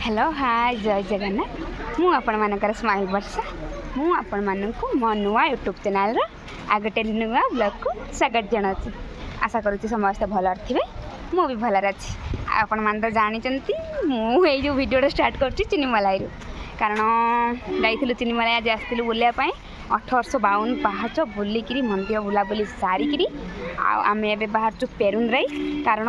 Hello hi जय जगन्नाथ मु आपण मानकर स्माइल वर्षा मु आपण मानकु मो नुआ यूट्यूब चैनल आगे टेली नुआ ब्लॉग को स्वागत जनाऊँ। आशा करुँच समस्त भल थे मु भी भल अच्छी। आपण मैंने तो जानते मुझे जो भिडियो स्टार्ट कर चिनिमलाई कारण जाइलु चिनिमलाई आज आसलु बुलायापाई 1852 पाहाच बुलिक मंदिर बुलाबुली सारिकी आम ए बाहर पेरुंद्राई कारण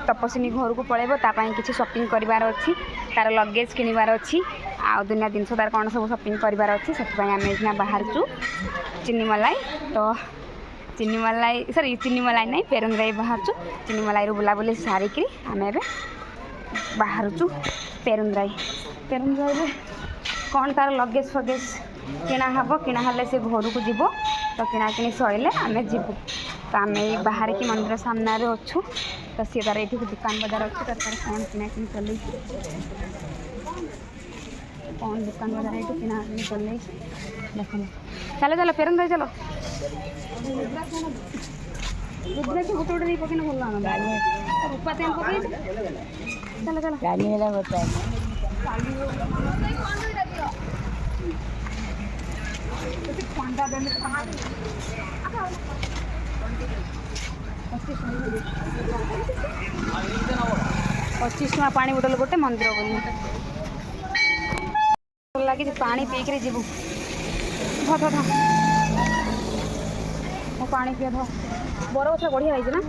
तपस्विनी घर को पलैब तापाई किसी शॉपिंग करार अच्छी तार लगेज किणवार अच्छी आ दुनिया जिनस तार कौन सब शॉपिंग करार अच्छी से आम बाहर चिनिमलाई तो चिनिमलाई सॉरी चिनिमलाई नहीं पेरुंद्राई बाहर चिनिमलाई बुलाबुली सारिकी आम ए बाहर पेरुंद्राई पेरुंद्राई कौन तार लगेज फगेज किणा हम किणा हेल्ले से घर को जीव तो किणाकिणी सैले आम जीवु तो आम बाहर की मंदिर सामने अच्छु तो सी तार ये दुकान बजार अच्छे तार कौन किणाकिणी चल कौन दुकान बजार ये किणाकिणी चल देख चलो चलो पेरुंद्राई चलो रुद्राक्ष गोटे गोटे नहीं पकड़ना भल लगा रूपा तेल पकड़ चलो चलो गाड़ी वाला बता 25 टका पानी बोतल गोटे मंदिर बोली लगे पानी पीक जीवु ध ध मो पानी पिए ध बर गछ बढ़िया है ना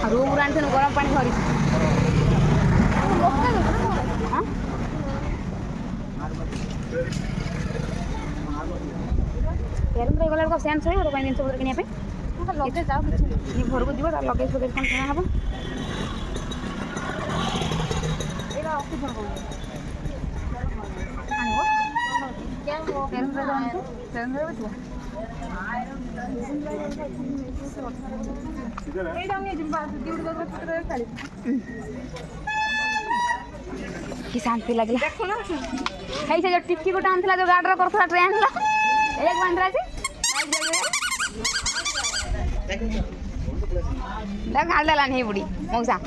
रूम आनी गरम पानी धरी पेरुंद्राई गला बेलू सेन्स है जिन सब किनापे लगेज जाओ कि घर को जीव तार लगेज फगेज कौन किना हम कि शांति लगे जो टिक्की गोटे आना जो गाड़ी कर ट्रेन एक बांधरा देख बुढ़ी मौसा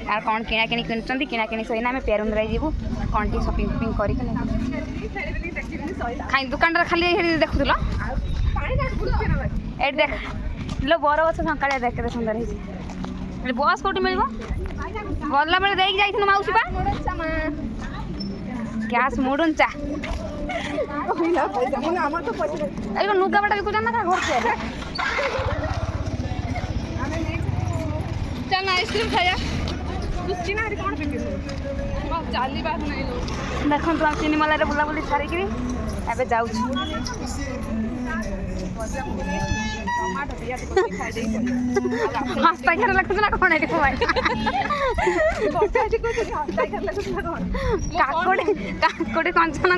यार कौन किणाकिणी कि किणाकिणी सहीना आम पेरुंद्राई जीवु कौन टी शॉपिंग फपिंग कर दुकान खाली देखुल ये देख लो बर गछ सकाया देख के सुंदर है बस कौटी मिल गला बेले देख जाइए मौसी गैस मुडुन चा नुगा बाटा बिकुचा ना घर चल आइसक्रीम खाया देखो तो चिनिमलाई बुलाबुली सारिकी एबे जाऊँ हस्ताक्षर लिखुच ना कौन ये काकुड़ी कंचन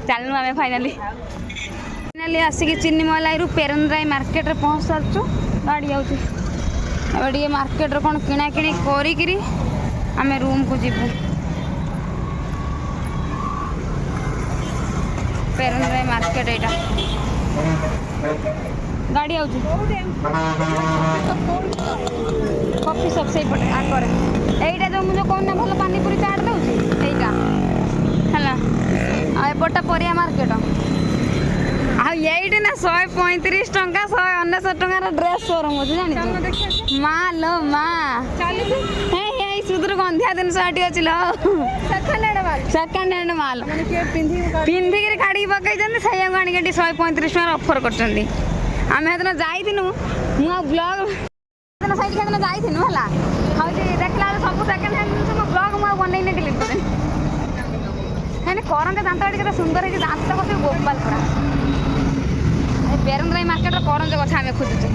चलू आम फाइनाली फाइनाली आसिक चिनिमलाई पेरुंद्राई मार्केट रे पहुँच सारू गाड़ी आगे मार्केट रे कौन किणाकिणी करी आम रूम को जीवु पेरुंद्राई मार्केट एटा गाड़ी आउची कॉफी शॉप से पटे आकर एटा जो मुझे कौन ना भल पानी पूरी चाट दउची एटा हला आ एपटा परिया मार्केट आ येइटे ना 135 टंका 199 टंका ड्रेस शोरूम अछि जानि माल मां हे हे सुदर गंधिया दिन साटी अछि ल सेकंड हैंड माल पिंधि के गाड़ी पकई जंदी सैया गाड़ी के 135 टका ऑफर करचंदी आमे हेतना जाइथिनु मु ब्लॉग हेतना साइड के हेतना जाइथिनु हला हौजी देखला सब सेकंड हैंड सब ब्लॉग मु बनै ने डिलीट कर हेने करंट दांत के सुंदर है दांत बसे गोपाल पूरा पेरुंद्राई मार्केट रो करंज कथा आमे खोजुछु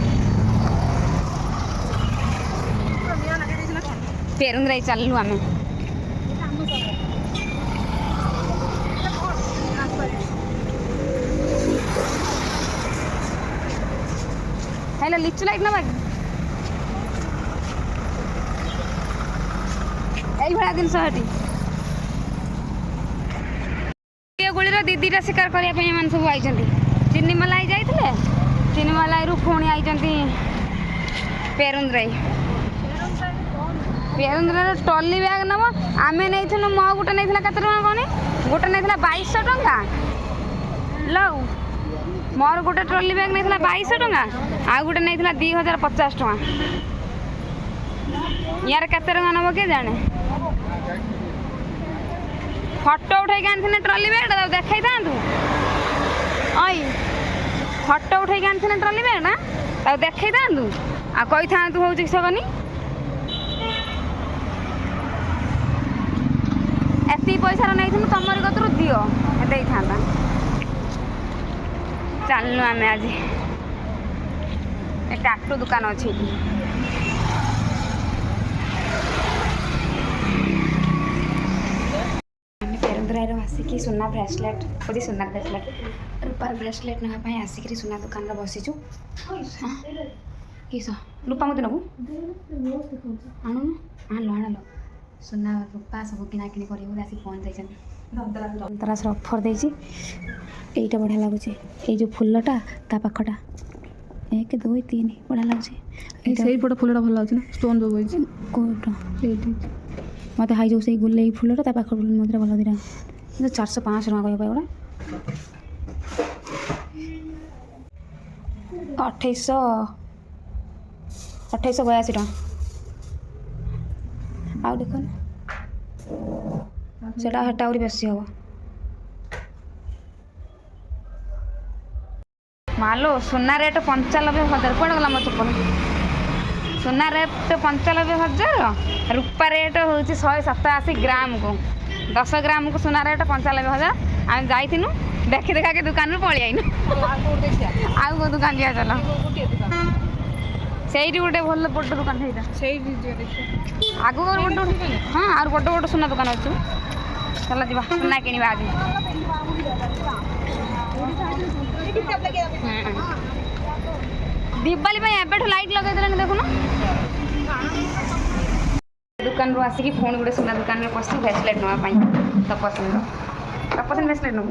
पेरुंद्राई चललु आमे हेलो लिचु लाइट ना बाकी यही भाया जिन हटी गुड़ी दीदी शिकार करने सब आई चिनिमलाई जाइए ଚିନିମାଲାଇରୁ ପୁଣି ଆଇଛନ୍ତି ପେରୁନ୍ଦ୍ରାଇ। ପେରୁନ୍ଦ୍ରାଇର ଟ୍ରଲି ବ୍ୟାଗ୍ ନେବ। ଆମେ ନେଇଥିଲୁ ମୋ ଗୋଟେ ନେଇଥିଲା କେତେ ଟଙ୍କା କହନି? ଗୋଟେ ନେଇଥିଲା 2200 ଟଙ୍କା। ଲଉ ମୋର ଗୋଟେ ଟ୍ରଲି ବ୍ୟାଗ୍ ନେଇଥିଲା 2200 ଟଙ୍କା, ଆଉ ଗୋଟେ ନେଇଥିଲା 2050 ଟଙ୍କା। ୟାର କେତେ ଟଙ୍କା ନେବ କିଏ ଜାଣେ? ଫଟୋ ଉଠେଇକି ଆଣିଥିଲେ ଟ୍ରଲି ବ୍ୟାଗ୍ଟା, ତାକୁ ଦେଖେଇଥାନ୍ତୁ। ଅଇ ଫଟୋ ଉଠେଇକି ଆଣିଥିଲେ ଟ୍ରଲି ବ୍ୟାଗ୍ଟା, ତାକୁ ଦେଖେଇଥାନ୍ତୁ ଆଉ କହିଥାନ୍ତୁ ହେଉଛି କିସ କନି ଏତିକି ପଇସାର ନେଇଥିଲୁ ତମରି କତରୁ ଦିଅ ଦେଇଥାନ୍ତା। ଚାଲୁ ଆମେ ଆଜି ଏ ଟାଟୁ ଦୋକାନ ଅଛି ଏଠି। ଆମେ ପେରୁନ୍ଦ୍ରାଇରୁ ଆସିକି ସୁନା ବ୍ରେସଲେଟ୍ ଖୋଜି ସୁନା ବ୍ରେସଲେଟ୍ ରୂପାର ବ୍ରେସଲେଟ୍ ନେବା ପାଇଁ ଆସିକିରି ସୁନା ଦୋକାନରେ ବସିଛୁ। କିସ ରୂପା ମୋତେ ନେବୁ ଆଣୁନୁ ଆଣିଲ ସୁନା ରୂପା ସବୁ କିଣାକିଣି କରିବ ବୋଲି ଆସିକି ପହଞ୍ଚାଇଛନ୍ତି। ଧନତେରସର ଅଫର୍ ଦେଇଛି। ଏଇଟା ବଢ଼ିଆ ଲାଗୁଛି, ଏଇ ଯେଉଁ ଫୁଲଟା ତା ପାଖଟା 1 2 3 ବଢ଼ିଆ ଲାଗୁଛି। ସେଇପଟ ଫୁଲଟା ଭଲ ଲାଗୁଛି ନା ଷ୍ଟୋନ୍ ଯେଉଁ ହେଇଛି କେଉଁଟା ସେଇଠି ମୋତେ ହାଇ ଯେଉଁ ସେଇ ଗୋଲେଇ ଫୁଲଟା ତା ପାଖ ମধ্যରେ ଭଲ ଦିଟା କିନ୍ତୁ 400-500 ଟଙ୍କା କହିବା ଏଗୁଡ଼ା 2882 ଟଙ୍କା। ଆଉ ଦେଖନି ସେଟା ହେଟା ଆହୁରି ବେଶୀ ହେବ। ମାଲୋ ସୁନା ରେଟ୍ 95,000। କୁଆଡ଼େ ଗଲା ମୋ ଚପଲ? ସୁନା ରେଟ୍ 95,000, ରୂପା ରେଟ୍ ହେଉଛି 187 ଗ୍ରାମକୁ। 10 ଗ୍ରାମକୁ ସୁନା ରେଟ୍ 95,000। ଆମେ ଯାଇଥିଲୁ ଦେଖି ଦେଖାକି ଦୋକାନରୁ ପଳେଇ ଆଇନୁ। ଆଉ କେଉଁ ଦୋକାନ ଯିବା ଚାଲ? ସେଇଠି ଗୋଟେ ଭଲ ବଡ଼ ଦୋକାନ ସେଇଟା ଆଗକୁ ବଡ଼ ହଁ ଆଉ ବଡ଼ ସୁନା ଦୋକାନ ଅଛି। ଚାଲ ଯିବା ସୁନା କିଣିବା ଆଜି। ଦିୱାଲି ପାଇଁ ଏବେଠୁ ଲାଇଟ୍ ଲଗେଇଦେଲେଣି ଦେଖୁନ। ଦୋକାନରୁ ଆସିକି ପୁଣି ଗୋଟେ ସୁନା ଦୋକାନରେ ପଶି ବ୍ରେସଲେଟ୍ ନେବା ପାଇଁ ତପସୀର ବ୍ରେସଲେଟ୍ ନେବୁ।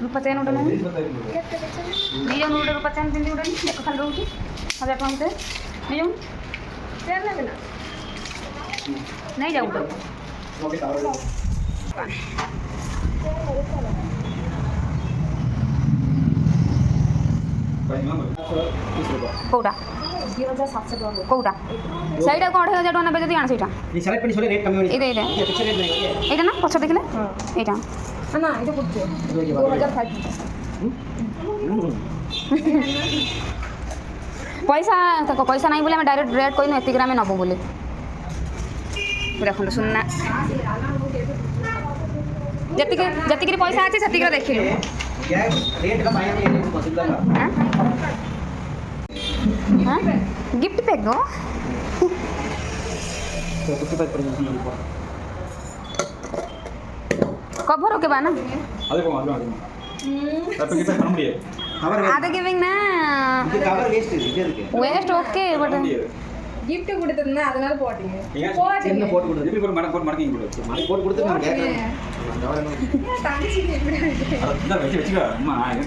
ରୂପା ଚେନ୍ ଗୋଟେ ନେବୁ। ଦୁଇ ଜଣ ଗୋଟେ ରୂପା ଚେନ୍ ପିନ୍ଧି ଗୋଟେ ଦେଖ ଖାଲି ରହୁଛି 1000 ଟଙ୍କା ଭିତରେ ନେଇଯାଉ। ଚେନ୍ ନେବେ ନା ନେଇଯାଉ କୋଉଟା 2700 ଟଙ୍କା କୋଉଟା ସେଇଟା କ'ଣ 2,000 ଟଙ୍କା ନେବେ ଯଦି ଆଣ ସେଇଟା ଏଇଟା ଏଇଟା ନା ପଛ ଦେଖିଲେ ଏଇଟା ନା ଏଇଟା ପଇସା ପଇସା ନାହିଁ ବୋଲି ଆମେ ଡାଇରେକ୍ଟ ରେଟ୍ କହିନୁ ଏତିକିରେ ଆମେ ନେବୁ ବୋଲି। ଦେଖନ୍ତୁ ସୁନା ଯେତିକି ପଇସା ଅଛି ସେତିକିରେ ଦେଖିଲୁ। गिफ्ट पैक दो कवर ओके बा ना आधे गिविंग ना वेस्ट ओके बट गिफ्ट கொடுத்ததுனா அதனால போடுங்க என்ன போட்டு கொடுத்தது இப்படி போட்டு மடக்கு மடக்கி கொடுத்து மடக்கி போட்டு கொடுத்து நான் கேக்குறேன் तांची எப்படி அத வெச்சுக்க அம்மா இது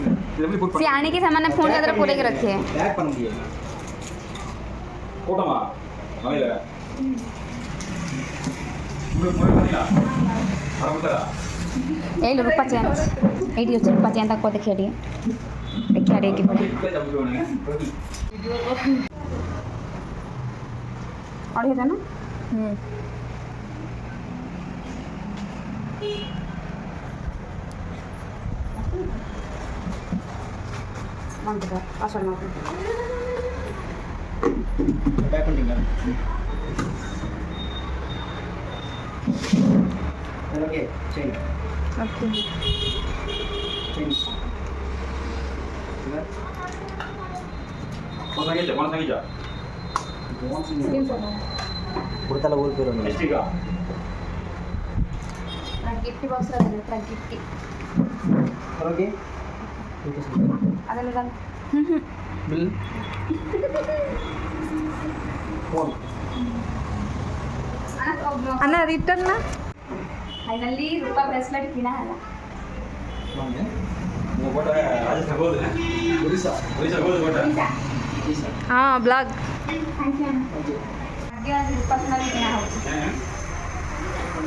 எப்படி போட்டு सियाने की सामान फोन के अंदर पूरे के रखे பேக் பண்ண முடியாது போட்டமா அவளே உங்களுக்கு மொய் பண்ணிடா அரமுட்டடா ए रूपा चैन एडी ଅଛି रूपा चैन तक को देखिए कि और है ना मान दो पासवर्ड मार दो பேக் பண்ணிங்க ओके चेंज ओके चेंज कौन संगी जा கொடுத்தால ஊர் பேர் வந்து எஸ்டிகா गिफ्ट बॉक्स ला देना गिफ्ट ओके ಅದನ್ನ ನಾನು बिल फोन ಅಣ್ಣ ರಿಟರ್ನ್ ನಾ ಫೈನಲಿ ರೂಪಾ ಬ್ರೇಸ್ಲೆಟ್ ಕಿನಾ ಅಲ್ಲ ମୋ କୋଟା ରାଜସ୍ଥାନ କହୁଥିଲେ ଓଡ଼ିଶା ଓଡ଼ିଶା କହୁଥିଲେ କୋଟା ହଁ ବ୍ଲଗ୍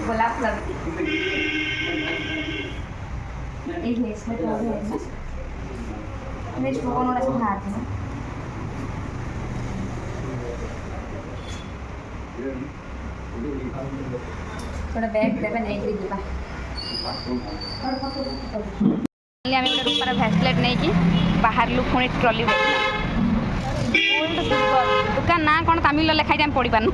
ଗୋଲାପ ଫୁଲ थोड़ा बैग देवे नहीं जीवा आम गोटे रूपार भैसलेट नहीं कि बाहर लु पुणी ट्रली दुकान ना कौन तमिल लिखाई आम पढ़ी पार्नु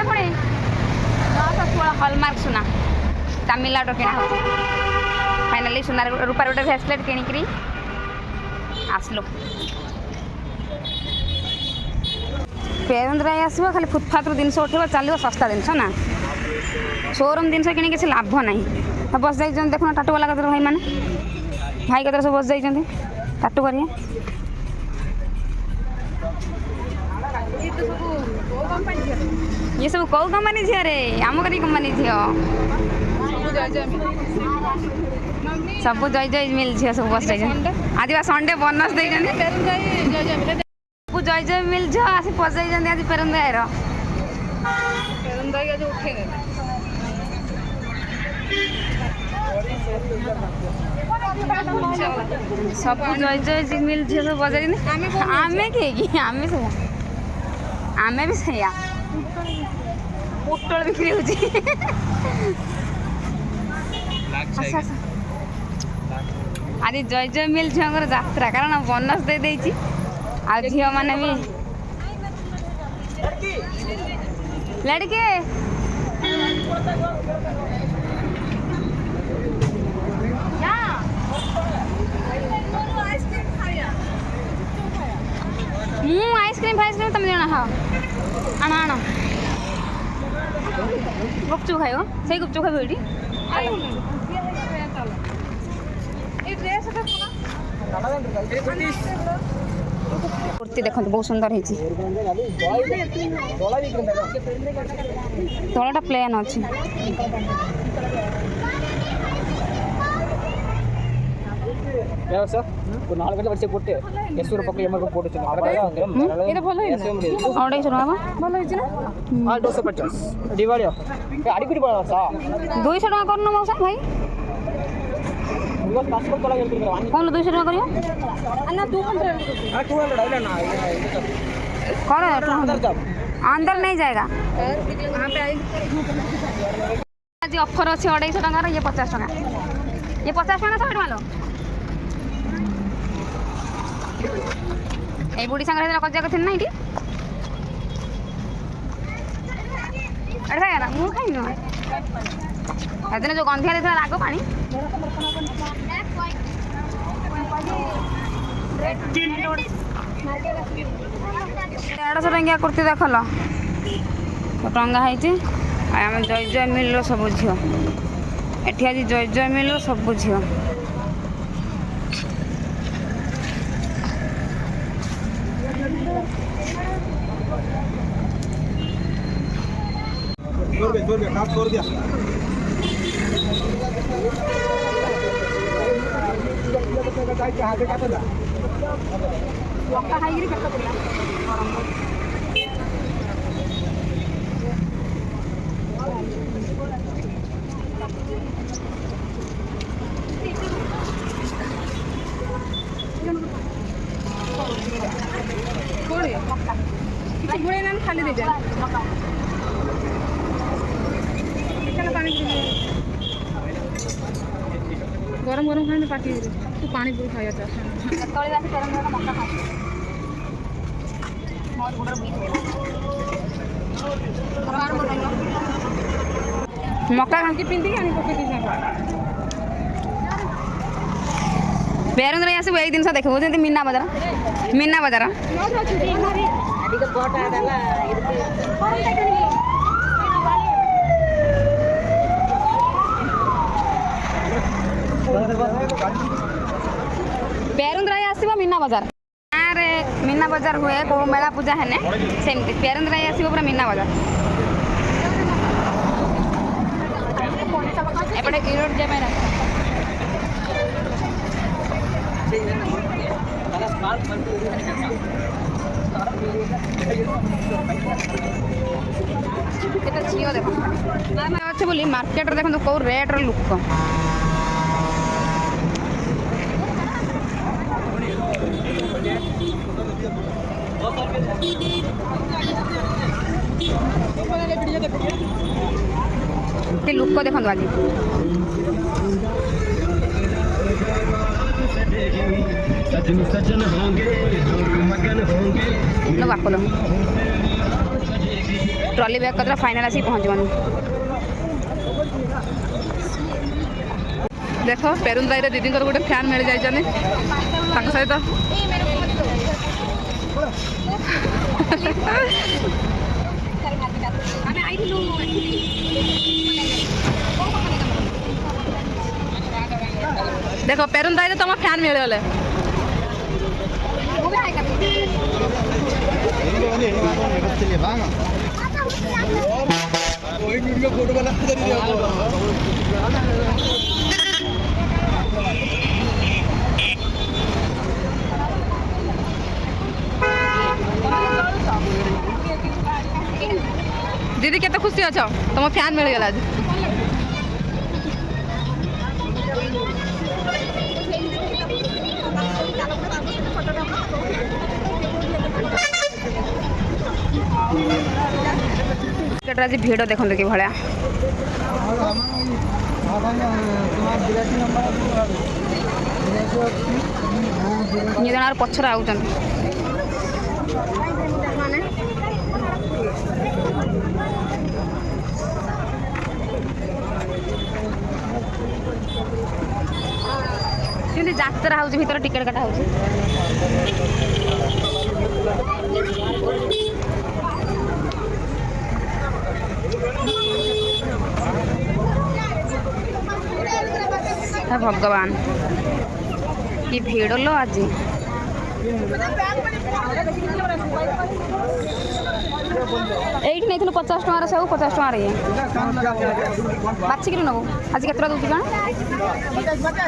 पुणी हलमार्क सुना तमिलनाडु किना हो फाइनाली सुना रूपार गोटे भैसलेट किणिकी आसलु पेरुंदराई आसो खाली फुटपाथर जिन उठे चलो सस्ता जिन ना शोरूम जिन कि किसी लाभ ना बस जाइए देखना टाटू वाला कतर भाई मैंने भाई कतर सब बस जाइए टाटू करिए ये सब कौ कंपनी झील रे आम करी कंपनी झील सब जय जय मिल झील सब बस जाइए आज बा संडे बोनस दे जय जय मिल झ आसी पजाई आज पेरुंदाईर सब जय जय मिल झ सब बजाई आमे कि आमे भी सैया पोटल बिक्री होची आज जय जय मिल झर यात्रा कारण बोनस दे देची आ झील मैंने भी लड़के आइसक्रीम फाइसक्रीम तुम जाना हाँ आना आना गुपचुप खाइब से गुपचुप खाइब ये कुर्ती देखो बहुत सुंदर है तलटा प्लेन अच्छी दुईश टाँग कर मौसा भाई कौन 200 टका करियो कर अंदर नहीं जाएगा आज ऑफर अच्छे 250 टका ये 50 टका ये 50 टका 100 टका लो ए बुढ़ी संग कजा कथि ना अरे मु खाई जो गंधिया देखा राग पानी 150 टंकिया कुर्ती देख लो टंगा है आम जय जय मिल सब झील एटी आज जय जय मिल सब झील खाली दे जाए गरम गरम खाने पार्टी तू पानी पूरी खाया था मक्का खाँकी पिंधि आनी पकई बेरुंदराई आसबू यही जिन देखो जमी मीना बजार बेरुंदराई आसो मीना बजार गाँव मीना बजार हुए कौ मेला पूजा है सेमती बेरुंदराई आसो पूरा मीना बजार ଏପଟେ ଇରୋଡ଼ ଯିବା ପାଇଁ ରାସ୍ତା। କେତେ ଝିଅ ଦେଖ ଆମେ ଅଛୁ ବୋଲି ମାର୍କେଟରେ ଦେଖନ୍ତୁ କେଉଁ ରେଟ୍ର ଲୋକ। ଏତେ ଲୋକ ଦେଖନ୍ତୁ ଆଜି। ବାପଲ ट्रॉली बैग कतरा फाइनल आसी पहुँचवानी। देख पेरुंदाई रे दीदी गोटे फैन मिल जाइए सहित देख पेरुंदाई रे तुम फैन मिल गले फोटो बना दीदी केते खुशी अछ तुम फैन मिल गला आज आज भिड़ देखते कि भाया जन पछर आउ যাত্রা হচ্ছে ভিতরে টিকেট কাটা হচ্ছে भगवान कि भिड़ लो आज এইটি নেইଥିଲୁ 50 ଟଙ୍କାର ସେଉ 50 ଟଙ୍କାର ଇଏ ବାଛିକିରି ନେବୁ ଆଜି କେତେଟା ଦେଉଛି କ'ଣ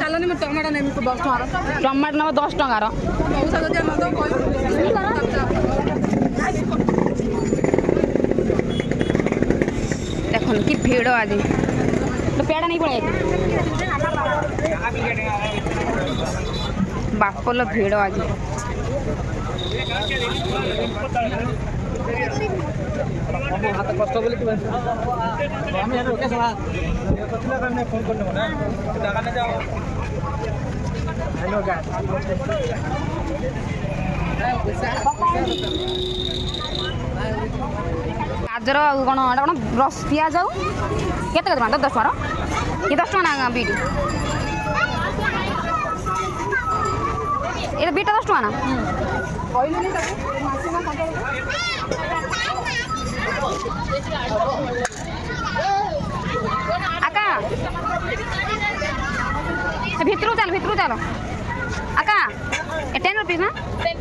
ଚାଲନି ମୁଁ ଟମାଟୋ ନେବି 10 ଟଙ୍କାର ଟମାଟୋ ନେବ 10 ଟଙ୍କାର ମଉସା ଯଦି ନ ଦବ ଦେଖୁନ କି ଭିଡ଼ ଆଜି ତ ପେଡ଼ା ନେଇ ପଳେଇ ବାପଲ ଭିଡ଼ ଆଜି हाथ कष्ट बोले कि हम यहाँ रुके सला कथिला करने फोन करने ना जगह ना जाओ हेलो गाइस गाजर कौन एटा कौन रस पियाज आउ केते केते 10 टଙ୍କା ये 10 टଙ୍କା ना बीट ये बीटा 10 टଙ୍କା ना कहलुनी ताको माछना काटा आका भितरू चल आका 10 रुपीज ना 10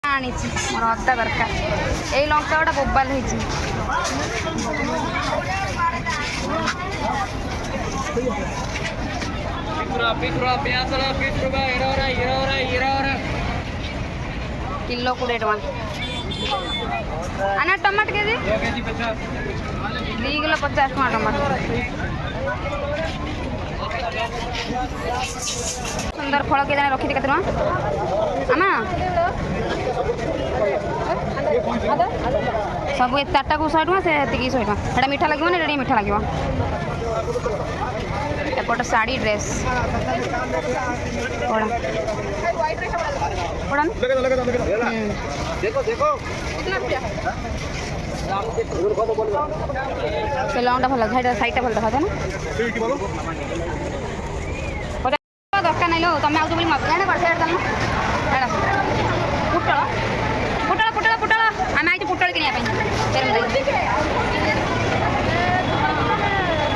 आनीची मोर अदा दरकार एई लंका गोटा बोबाल होईची किलो 20 टଙ୍କା आना टमाटर केजी 2 किलो 50 टଙ୍କା टमाटर सुंदर फल के जाने रखी केते टଙ୍କା आमा सब 4टा को 100 टଙ୍କା से 100 टଙ୍କା एटा मीठा लागो ना एटा मीठा लागो एपट साड़ी ड्रेस ओड़ा ओड़ा देखो देखो से लौंगटा भल साइडटा भल देखा ना दरकार नहीं लो तुम आउच बोली मत जाने कर पुटल पुटल पुटल पुटल आम आई पुटल कि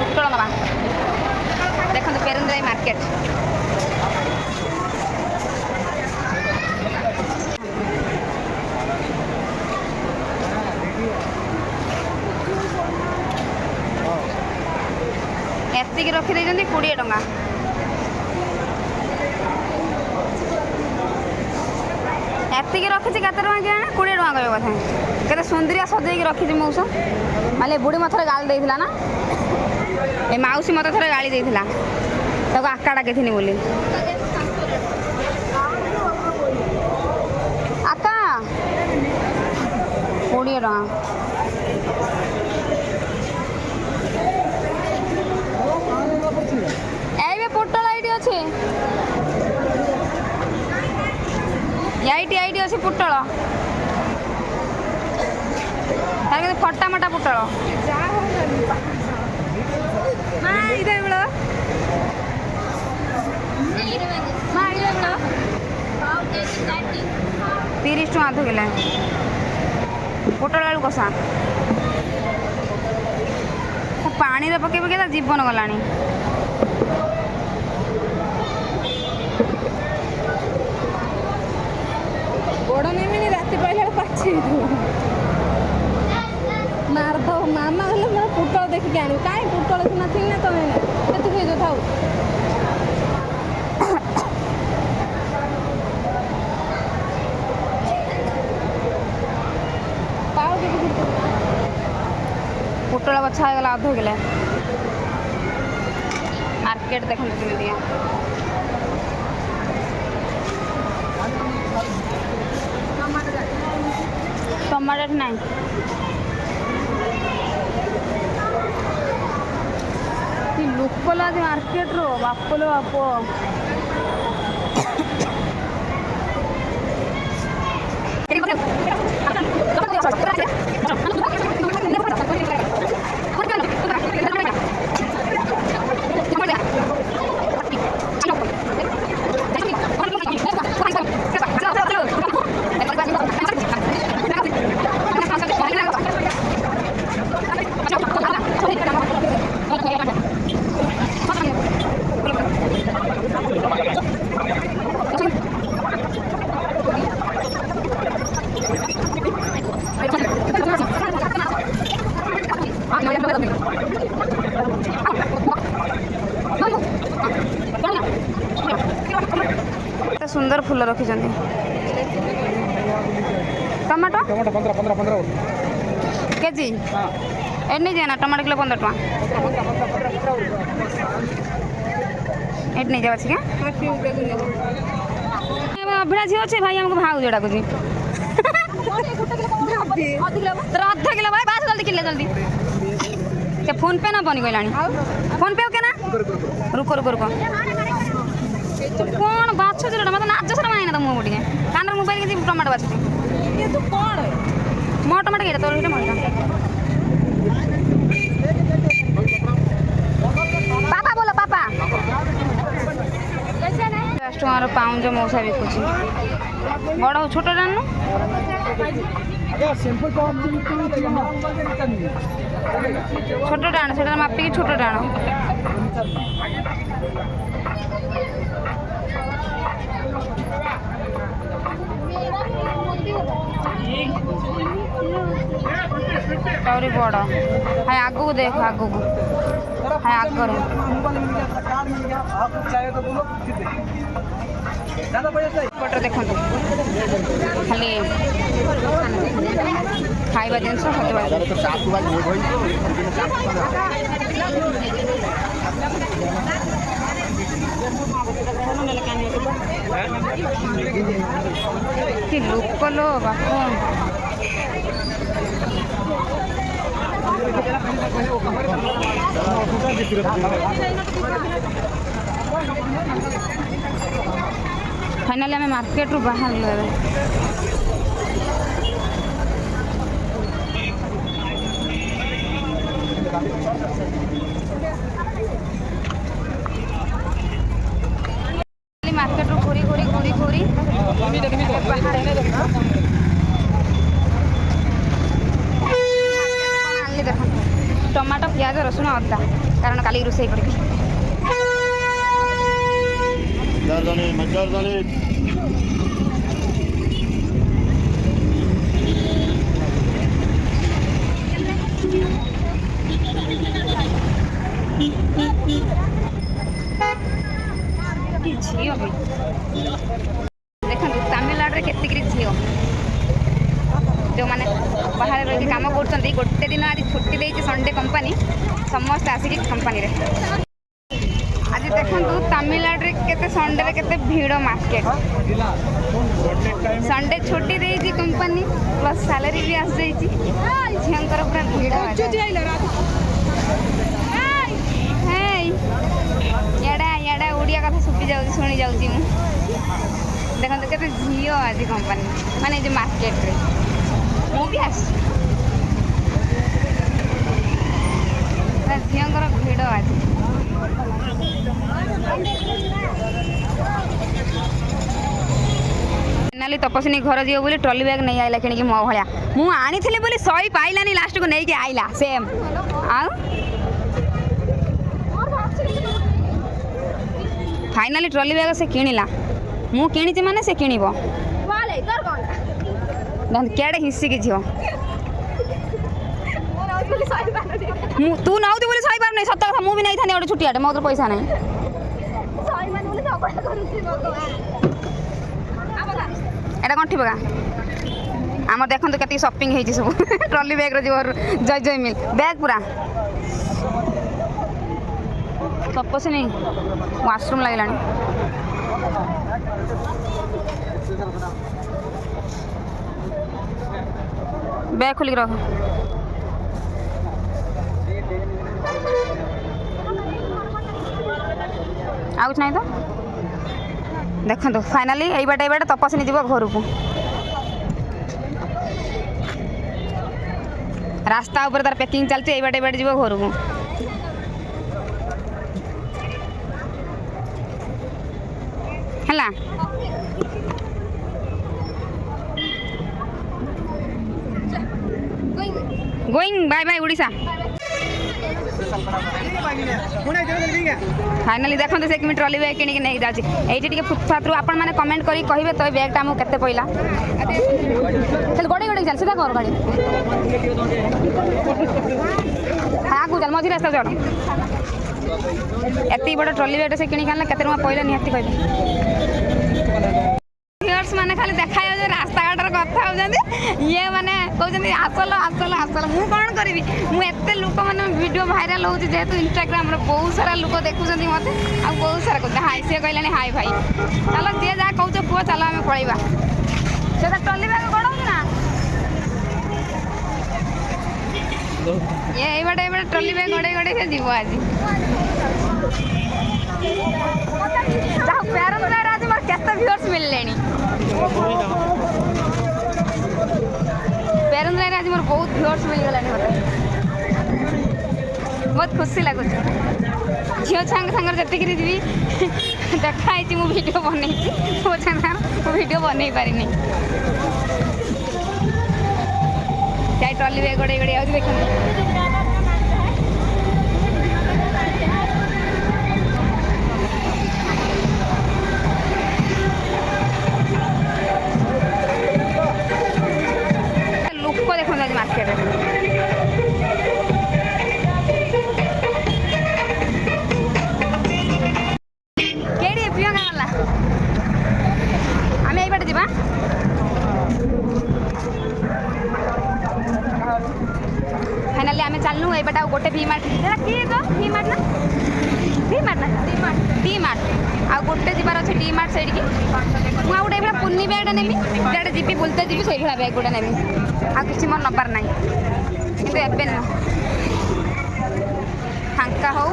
पुटल नवा देखो पेरुंदाई मार्केट ଏତିକି ରଖିଛନ୍ତି 20 ଟଙ୍କା। ଏତିକି ରଖିଛି କେତେ ଟଙ୍କା କିଆଣି? 20 ଟଙ୍କା କହିବ କଥା। କେତେ ସୁନ୍ଦରିଆ ସଜେଇକି ରଖିଛି ମଉସା। ମାନେ ବୁଢ଼ୀ ମୋତେ ଥରେ ଗାଳି ଦେଇଥିଲା ନା, ଏ ମାଉସୀ ମୋତେ ଥରେ ଗାଳି ଦେଇଥିଲା ତାକୁ ଆକା ଡାକିଥିନି ବୋଲି। ଆକା 20 ଟଙ୍କା। ଏଇ ପୋଟଳ ଏଇଠି ଅଛି, ଏଇଠି ଅଛି ପୋଟଳ। ତାର କିନ୍ତୁ ଫଟା ମଟା ପୋଟଳ। ମା ଏଇଟା ବେଳ 30 ଟଙ୍କା ଅଧ କିଲୋ ପୋଟଳ ଆଳୁ କଷା। ପାଣିରେ ପକେଇ ପକେଇ ତା ଜୀବନ ଗଲାଣି। ଗୋଡ଼ ନେମିନି ରାତି ପାଇଲା ବେଳକୁ ପାଛି ମାରଦ ମାମା ହେଲେ ମୋର ପୋଟଳ ଦେଖିକି ଆଣିବୁ। କାହିଁ ପୋଟଳ ସିନା ଥିଲ ନା ତମେ କେତେ ଖାଇଛ ଥାଉ। ପୋଟଳ ବଛା ହେଇଗଲା ଅଧ କିଲୋ। ମାର୍କେଟ ଦେଖନ୍ତୁ କେମିତିଆ। ଟମାଟୋ ଏଠି ନାହିଁ। କି ଲୋକ ଆଜି ମାର୍କେଟରୁ ବାପଲୋ ବାପ। କେତେ ସୁନ୍ଦର ଫୁଲ ରଖିଛନ୍ତି। ଟମାଟୋ 15 କେଜି ଏଠି ନେଇଯିବେ ନା? ଟମାଟୋ କିଲୋ 15 ଟଙ୍କା। ଏଠି ନେଇଯାଉ ଅଛି କା ଅଭିଡ଼ା ଝିଅ ଅଛି ଭାଇ ଆମକୁ ଭାଉଜ ଡାକୁଛି। ଅଧ କିଲୋ ଭାଇ ବାସ ଜଲ୍ଦି କିଲେ ଜଲ୍ଦି। ସେ ଫୋନ ପେ ନବନି କହିଲାଣି। ଫୋନ ପେ ଓକେ ନା? ରୁକ କ'ଣ ବାଛୁଛି ମତେ ନାଚ ସାରା ମାଇନା ତ ମୁଁ ଟିକେ କାନରେ ମୋବାଇଲ କିଛି ଟମାଟୋ ବାଛୁଛି। କ'ଣ ମୋ ଟମାଟୋ କେଇଟା ତୋର ସେଇଟା ମରିଲା। ପାପା ବୋଲ ପାପା। 10 ଟଙ୍କାର ପାଉଁଜ ମଉସା ବିକୁଛି। ବଡ଼ ଛୋଟ ଜାଣିନୁ ଛୋଟଟା ଆଣ, ସେଟା ମାପିକି ଛୋଟଟା ଆଣ। ଆହୁରି ବଡ଼ ହାଇ ଆଗକୁ ଦେଖ ଆଗକୁ ହାଇ ଆଗରେ ପଟରେ ଦେଖନ୍ତୁ ଖାଲି ଖାଇବା ଜିନିଷ କି ଲୋକ ଲୋ ବାପ। फाइनाली आम मार्केट रू बाहर मार्केट रू घूरी घूरी घूरी घूरी टमाटो प्याज रसुण अदा कारण काली रोषे कर कि झील भी देखो तमिलनाडु के झील जो मैंने बाहर रही कम कर गोटे दिन आज छुट्टी देती संडे कंपनी समस्त आसिक कंपनी रे आज देखो तमिलनाडु के संडे के भीड़ मार्केट संडे छुट्टी देती कंपनी प्लस सैलरी भी आस झींकर पूरा भीड़ याडा ओडिया कथा शुकी जाऊँ शुणी जाऊँगी देखते के झील आज कंपनी माने जो मार्केट रे मु भी आस झींकर भीड़ आज फाइनाली तपस्विनी घर जीव बोली ट्रॉली बैग नहीं आइला कि मो भाया मु आनी बोली सही पाइलानी लास्ट को नहीं आइला सेम फाइनाली ट्रॉली बैग से किणिला मु किणी माने से किणिब केड़े हिस्सी की झील तू नौ बोली सही पार नहीं सत कथा मुझे नहीं था गोटे छुट्टियाटे मोर पैसा नहीं एटा कौन ठिबगा आम देखो कति सपिंग होती सब ट्रॉली बैग रो जय जय मिल बैग पूरा तपस्वी नहीं वाशरूम लगे बैग खोलिक रख आ कुछ नहीं तो देखो फाइनाली ये बाटे तपस्विनी जीव घर को रास्ता ऊपर तार पैकिंग चलती ये बाटे जीव घर को है going bye bye Orissa finally देखो से कि ट्रॉली बैग किଣିକି नहीं जाऊँगी ये टे फुटपाथ आपण मैंने कमेंट करी कहे तो बैगटा आमको केते पड़ा चल गोड़े गोड़े चल सीधा कर गाड़ी आगू चल मझी रास्ता चढ़ एत बड़ ट्रॉली बैग से किଣିକି आनला केते टका पड़ा निहाती कहबे व्यूअर्स माने खाली देखा रास्ता घाटर कथा होती ये मैंने कहते आसल आसल आसल मु कौन करी मुझे लोक मैंने वीडियो भाइराल हो जेहेतु इंस्टाग्राम बहुत सारा लोक देखुं मत आ बहुत सारा कहते हाई सी कहले हाई भाई चलो जी जहाँ कौच पुह चलो आम पलैबा से ट्रॉली बैग कौन ना ये बाटे ट्रॉली बैग गड़े गड़े से जीव आज प्यार आज मोर केते व्यूअर्स मिलले पेरुंद्राई आज मोर बहुत व्यूअर्स मिल गला बहुत खुशी लगुच झील छुआ सांगे जितकी जी देखाई मु वीडियो बनई मो छुआ वीडियो बनई पारिनी चाहे ट्रॉली बैग गड़े गड़े आज देखते मार्केट केड़ी पियो गाला आम यही बाटे जीवा फाइनाली आम चलनु ये बाटे गोटे वी मार्ट किए तो वी मार्ट ना डी मार्ट आ गोटे जीवार अच्छे डी मार्ट साइड की मुझे गोटे भाई पुन्नी बैग नेमी जड़े जी बुलते जी से भाई बैग गोटे नेमी आ किसी मोर नबार ना कि एवं नुह फांका हो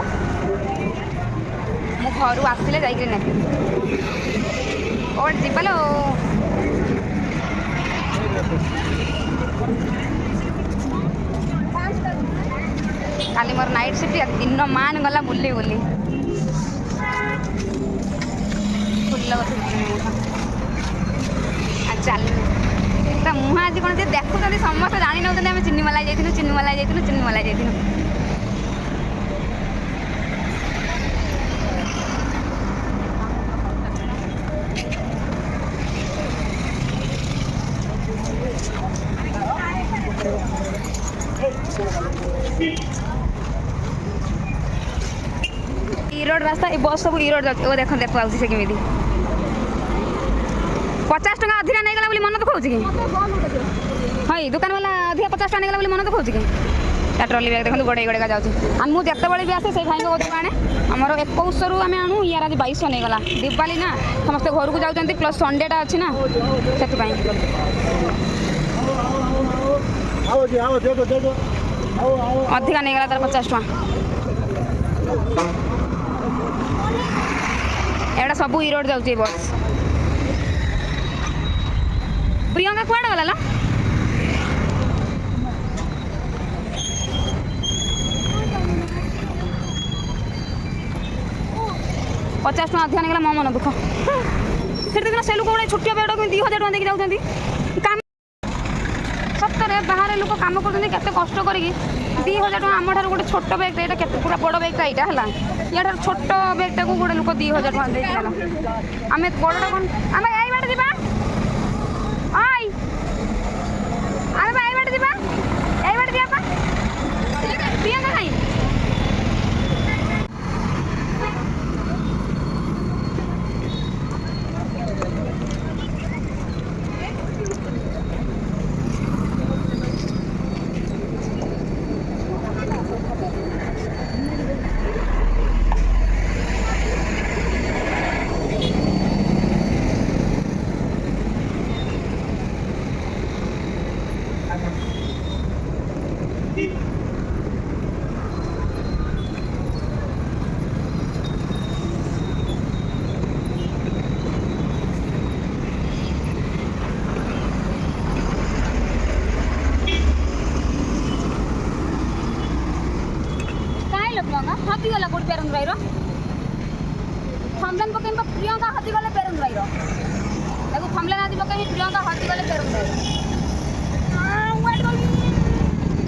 मु घर आसिले जाइए नेबी और जीवलो काली मोर नाइट शिफ्ट दिन मान गला बुली बुली चल मुह आज कौन देखुं समस्त जानी नौ आम चिन्नीमला जाइए रोड रास्ता ये बस सब इरोड जाऊँ ओ देख देखा से केमी 50 टका अधिका नहीं गला मन दुख कि हई दुकान वाला अधिका 50 टका नहीं गला मन दुख कि ट्रॉली बैग देखो गोड़े गोड़े जाऊँ मुझे भी आसे से भाई को आने आमर 21 रु आम आणु यार आज 2200 नहीं गला दिवाली ना समस्त घर को जाऊँ प्लस संडेटा अच्छी ना से अधिका नहीं गला तार 50 टका एटा सब इरोड जाऊँ बस प्रियंका कुआड़े गला ला 50 टका अधिका नहीं मो मन दुख फिर देखना से लोक गोटे छोटिया बेड 2000 टका देके जाऊँ काम सतरे बाहर लोक कम कर कष्ट कर 2000 टका आम ठार गोटे छोट बैग ये पूरा बड़ बैगटा यहाँ है या छोट बैगटा को गोटे लोक 2000 टका देला आम बड़ा कौन आम यही बाटे जा आई आम यही बाटे जा यही बाटे जा प्रियंका कहीं हतीगला कौट पेरन भाई थमलेन पकड़ प्रियंका हतीगले पेरन भाई देखो थमलेन आदि पकड़ प्रियंका हतीगले पेरन भाई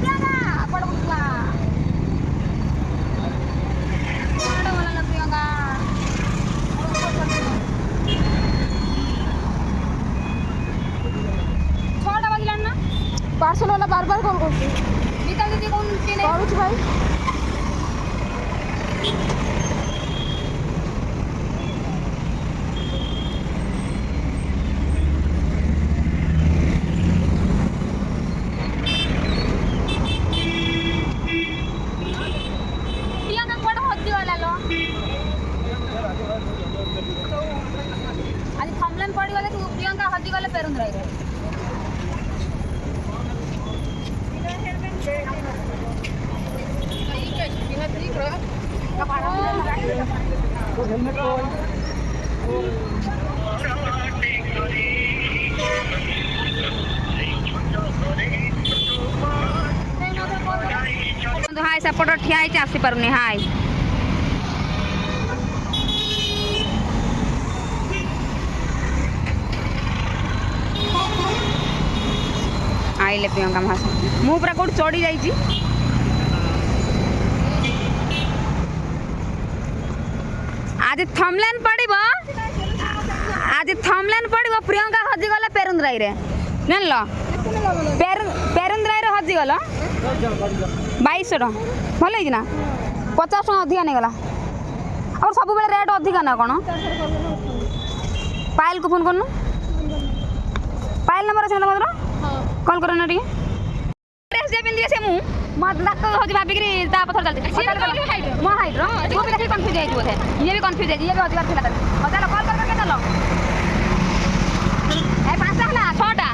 प्रियंका पड़ बुला प्रियंका छटा बजलान ना पार्सल वाला बार बार कॉल कर दीदी कौन करुच भाई आज थमलेन पड़ी गले तू प्रियंका हजी गले पेरुन रही हाय सेपट ठिया आसी पारुनी हाय आइले प्रियंका महास मु पूरा कौट चढ़ी जाइए आज थमलेन पड़ो आज थमलेन पड़ो प्रियंका हजिगला पेरुंद्राई रे जानल पेरुंद्राई रे हजिगल 2200 टका भल ना 50 टका अधिका नहीं गला और सब बेले रेट अधिका ना कौन पायल को फोन करनु पायल नंबर अच्छे मतलब कॉल करो ना टी ड्रेस जे पिंदी से मु मत लाक होजी भाबी करी ता पथर चलती मो हाइट रो तू भी देखि कंफ्यूज जाई बोथे ये भी कंफ्यूज जाई ये भी अधिकार थिला चलो कॉल कर के चलो ए 5टा हला 6टा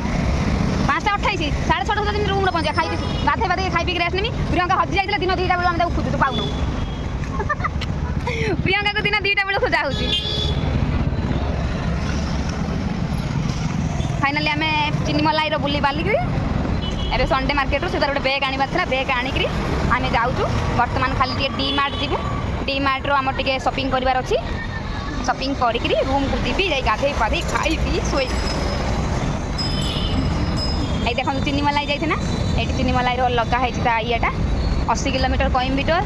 5टा 28 6:30 दिन रूम रे पहुंचा खाई गाधे बाधे खाई पी के रेस्ट नेमी प्रियंका हजी जाइतला दिन 2टा बेला हम ताऊ खुद तू पाउनु प्रियंका को दिन 2टा बेला खोजा होची फाइनली आम चिनी मलाई बुली बालिक एवं संडे मार्केट से गोटे बैग आना बैग आणिक आम जाऊँ बर्तमान खाली डी मार्ट जीवु डी मार्ट रो आम टे शॉपिंग करार अच्छी शॉपिंग करी रूम को जी जा गाधे पाधे खाई पी शोई ये देखो चिनी मलाई जाइए ये चिनी मलाई लगाई येटा 80 किलोमीटर कोयम्बटूर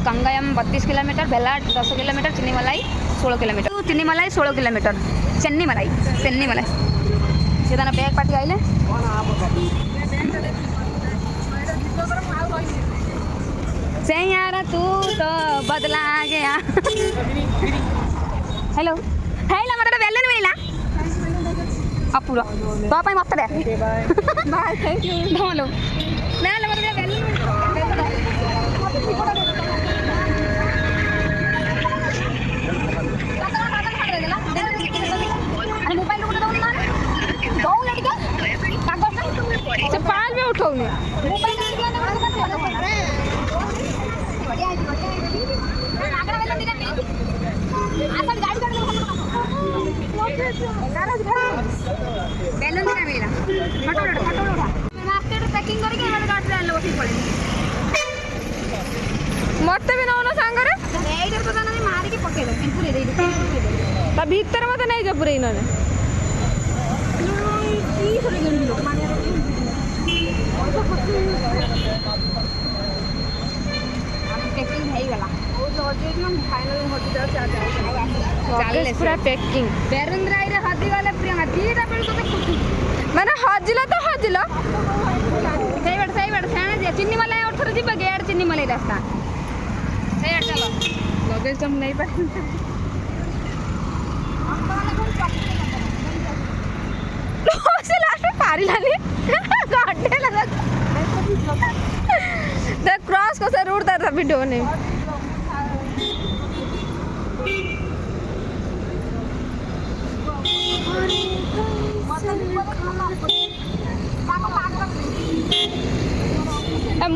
कंगायम 32 किलोमीटर बेलाट 10 kilometre Chennimalai 16 kilometre Chennimalai 16 kilometre चेन्नी मलाई से ताना बैग पार्टी आइले सैयारा तू तो बदला गया हेलो हेलो मत बेलन मिला अपुर तो पाई मत दे बाय थैंक यू हेलो ना मत बेलन मोबाइल से पाल में उठौनी बेलून दिना मिला फोटो उठा मार्केट पैकिंग करके एबार गाड़ी आनलो बसी पड़े मत भी नौना सांगरे एइडर तो जाना मारी के पके दे पूरे दे ता भीतर मत नहीं जा पूरे इनने की थोड़ी गंदी लोग माने पैकिंग है गला ओ लॉजिक में फाइनल होती जा चाले पूरा पैकिंग बेरुंद्र आइरे हदी गले प्रियंका दीटा बेल तो खुशी माने हजिला तो हजिला सही बैठ सेना जे चिन्नी मलाई और थोड़ी जीप गेट चिन्नी मलाई रास्ता सही बैठ चलो लगेज हम नहीं पाए से लास्ट में पारी लाली गाड़े लगा द क्रॉस को सर उड़ता था वीडियो ने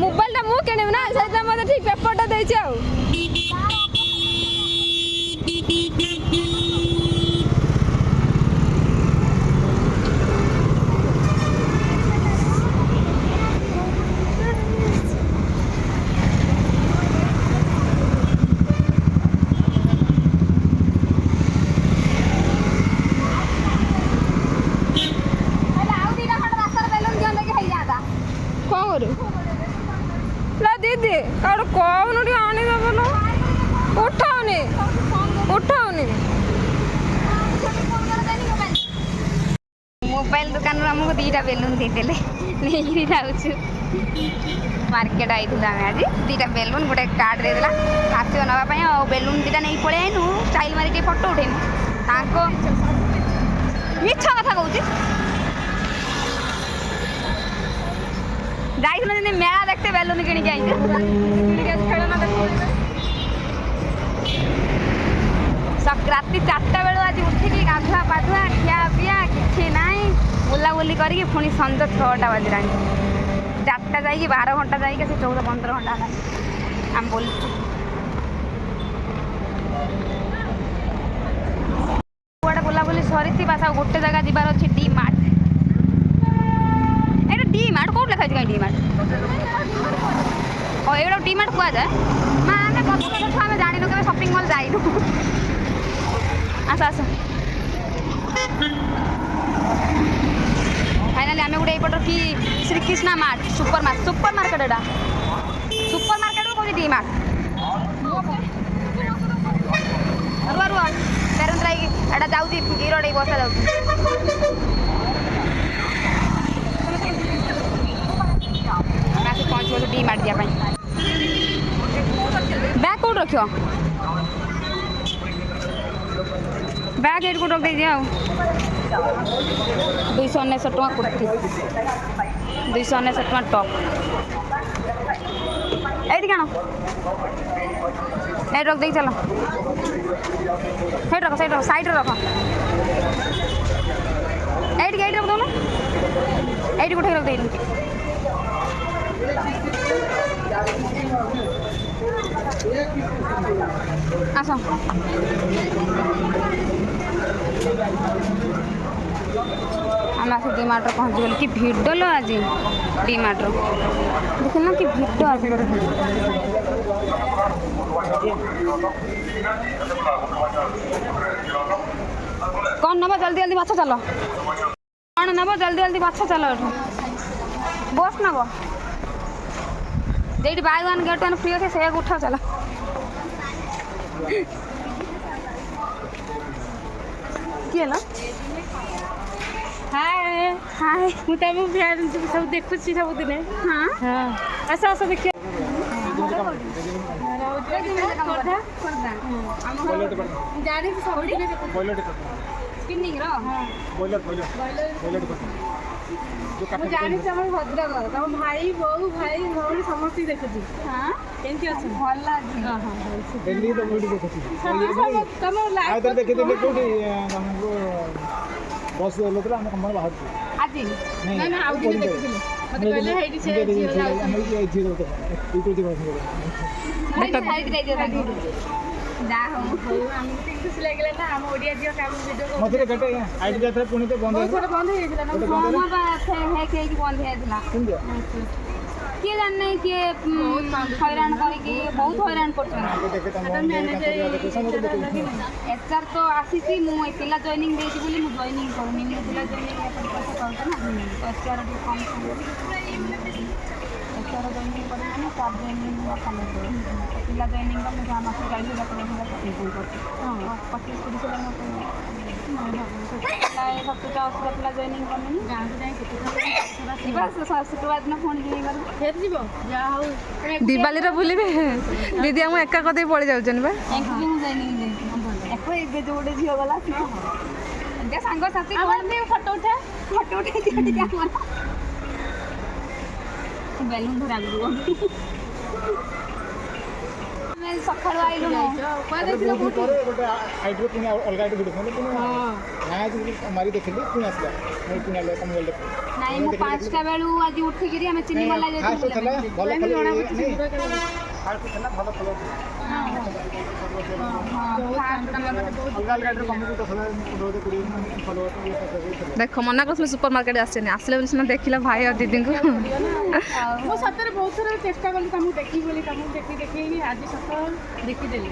मोबाइल टा मु केने ना से मते ठीक पेपर टा देछि आउ दीदी कौन कौन आने बोलो उठाओनी उठाओनी मोबाइल दुकान आमको दीटा बेलून देदे नहीं जाऊँ मार्केट आई आज दीटा बेलून गोटे कार्ड देदेला आसो नापी और बेलून दीटा नहीं पड़े आईनु स्टाइल मारिक फोटो उठेनु मिछ कथा कहूँ जाइल मेला देखते बेलून किणिक आई खेलना राति 4टा बेलू आज उठिकी गाधुआ पाधुआ खिया पिया कि ना बुलाबुली करके पुणी सन्ज 6टा बजला 4टा जा 12 घंटा जा 14-15 घंटा आम बोल गुआड़े बुलाबुली सरी गोटे जगह जीवार अच्छे डी मार्ट ये डी मार्ट कौट लिखा कहीं डी मार्ट और ये डी मार्ट कह जाए आम जानू के शॉपिंग मॉल जाइनु आस आस फाइनाली आम गोटे यपटर कि श्रीकृष्णा मार्ट सुपर मार्केट एटा सुपर मार्केट को डी मार्ट रुआ रुआ बेरुंद्रा एटा जाऊँगी ईरोड बसा जाऊँ पहुँच डी मार्ट जावाई बैग कौट रख बैग एट कौट रख दे 299 टका कुर्ती 299 टका टॉप एट क्या एट रख दे चलो हेट रख साइड रख एट रख दो ना एट को रख दे आस आम आस डी मार्ट पहुँच गल कि भिड़ लो आज डी मार्ट देखल ना कि भिड़ आज कौन नब जल्दी जल्दी बाछ चलो कौन नब जल्दी जल्दी बाछ चलो बस नब जे buy one get one free अच्छे से उठाओ चलो किए ना हाय हाय मु तुम सब देखुची सब दिन हाँ हाँ आस आस देखिए ବଏଲର୍ଟେ କରିଦିଅ। ଜାଣିଛି ସବୁଦିନେ ଦେଖୁଛି। ବଏଲର୍ଟେ କରିଦିଅ। ସ୍କିନିଂର ବଏଲର୍ ବଏଲର୍ଟେ କରିଦିଅ। ଯୋଉ କାଠ ମୁଁ ଜାଣିଛି ଆମର ଭଦ୍ରକ ତମ ଭାଇ ବୋଉ ଭାଇ ଭଉଣୀ ସମସ୍ତଙ୍କୁ ଦେଖୁଛି। ହଁ କେମିତି ଅଛନ୍ତି? ଭଲ ଅଛି। ଡେଲି ତ ଭିଡ଼ିଓ ଦେଖୁଛି। ତମ ଆଉ ଲାଇଫ୍ ଥରେ ଦେଖିଥିଲି କୋଉଠି ଆମକୁ ବସ୍ ଓହ୍ଲଉଥିଲା ଆମେ କମ୍ପାନୀ ବାହାରୁଛୁ। ଆଜି ନାଇଁ ନା ଆଉ ଦିନ ଦେଖିଥିଲି ମତେ କହିଲେ ହେଇଠି ସେ ଝିଅ ଯାଉଛି। ଯାହା ହଉ ହଉ ଆମକୁ ଟିକେ ଖୁସି ଲାଗିଲା ନା ଆମ ଓଡ଼ିଆ ଝିଅ କାମ ଭିଡ଼ିଓ କରୁଛି। ମଝିରେ କେତେ ଆଇଡି ଯାତ୍ରା ପୁଣି ତ ବନ୍ଦ ବହୁତ ଥର ବନ୍ଦ ହେଇଯାଇଥିଲା ନା ହଁ ବା ହେକ୍ ହେଇକି ବନ୍ଦ ହେଇଯାଇଥିଲା। କେମିତି କିଏ ଜାଣିନାହିଁ କିଏ ହଇରାଣ କରିକି ବହୁତ ହଇରାଣ କରୁଛନ୍ତି। ଏଚଆର୍ ତ ଆସିଛି ମୁଁ ଏ ପିଲା ଜଏନିଂ ଦେଇଛି ବୋଲି ମୁଁ ଜଏନିଂ କରୁନି। ମୁଁ ପିଲା ଜଏନିଂ ପଇସା ପାଉଛି ନା ଏଚଆର୍ ଟିକେ କମ୍ ଏଚଆର୍ ଜଏନିଂ କରିବି ମାନେ ଷ୍ଟାଫ୍ ଜଏନିଂ ପିଲା ଜଏନିଂର ମୁଁ ଯାହା ମାସ 40,000 ପକେଇ କରୁଛି 25-30 ହଜାର ସତୁଟା 80 ପିଲା ଜଏନିଂ କଲେଣି। ଗାଁକୁ ଯାଇ କେତେ ଯିବା ଶୁକ୍ରବାର ଦିନ ପୁଣି ଜଏନିଂ କରିବୁ। ଫେର ଯିବ ଯାହା ହଉ ଦିବାଲିରେ ବୁଲିବେ ଦିଦି ଆମକୁ ଏକା କରିଦେଇ ପଳେଇ ଯାଉଛନ୍ତି ବା। ଏଙ୍କୁ ବି ମୁଁ ଜଏନିଂ ଦେଇଛି। ଏକୁ ଏବେ ଯେଉଁ ଗୋଟେ ଝିଅ ଗଲା ଯେ ସାଙ୍ଗସାଥି ଫଟୋ ଉଠା ଫଟୋ ଉଠେଇଛି ଟିକେ ଆମର ବେଲୁନ୍ ଧରା ଆମେ ସକାଳୁ ଆଇଲୁ ଗୋଟେ ଆଇଡିରେ ପୁଣି ଅଲଗା ଆଇଡି ଭିଡ଼ିଓ ପୁଣି ମାରି ଦେଖିଲି ପୁଣି ଆସିଲା ପୁଣି ଆଇଲା ତମ ଗଲେ ନାଇଁ ମୁଁ 5ଟା ବେଳୁ ଆଜି ଉଠିକିରି ଆମେ ଚିନି ମଲା ଫାଷ୍ଟ ଥିଲା ଭଲ ଥିଲା ଭଲ ଫଳ ଅଲଗା ଅଲଗା ଆଇଡିରେ କମେଇକି 10,000 ଫଲୋ ଦେଖ ମନା କରୁଥିଲି ସୁପର ମାର୍କେଟ ଆସିନି ଆସିଲେ ବୋଲି ସିନା ଦେଖିଲା ଭାଇ ଆଉ ଦିଦିଙ୍କୁ। ମୁଁ ସତରେ ବହୁତ ଥର ଚେଷ୍ଟା କଲି ତମକୁ ଦେଖିବି ବୋଲି ତମକୁ ଦେଖି ଆଜି ସକାଳ ଦେଖିଦେଲି।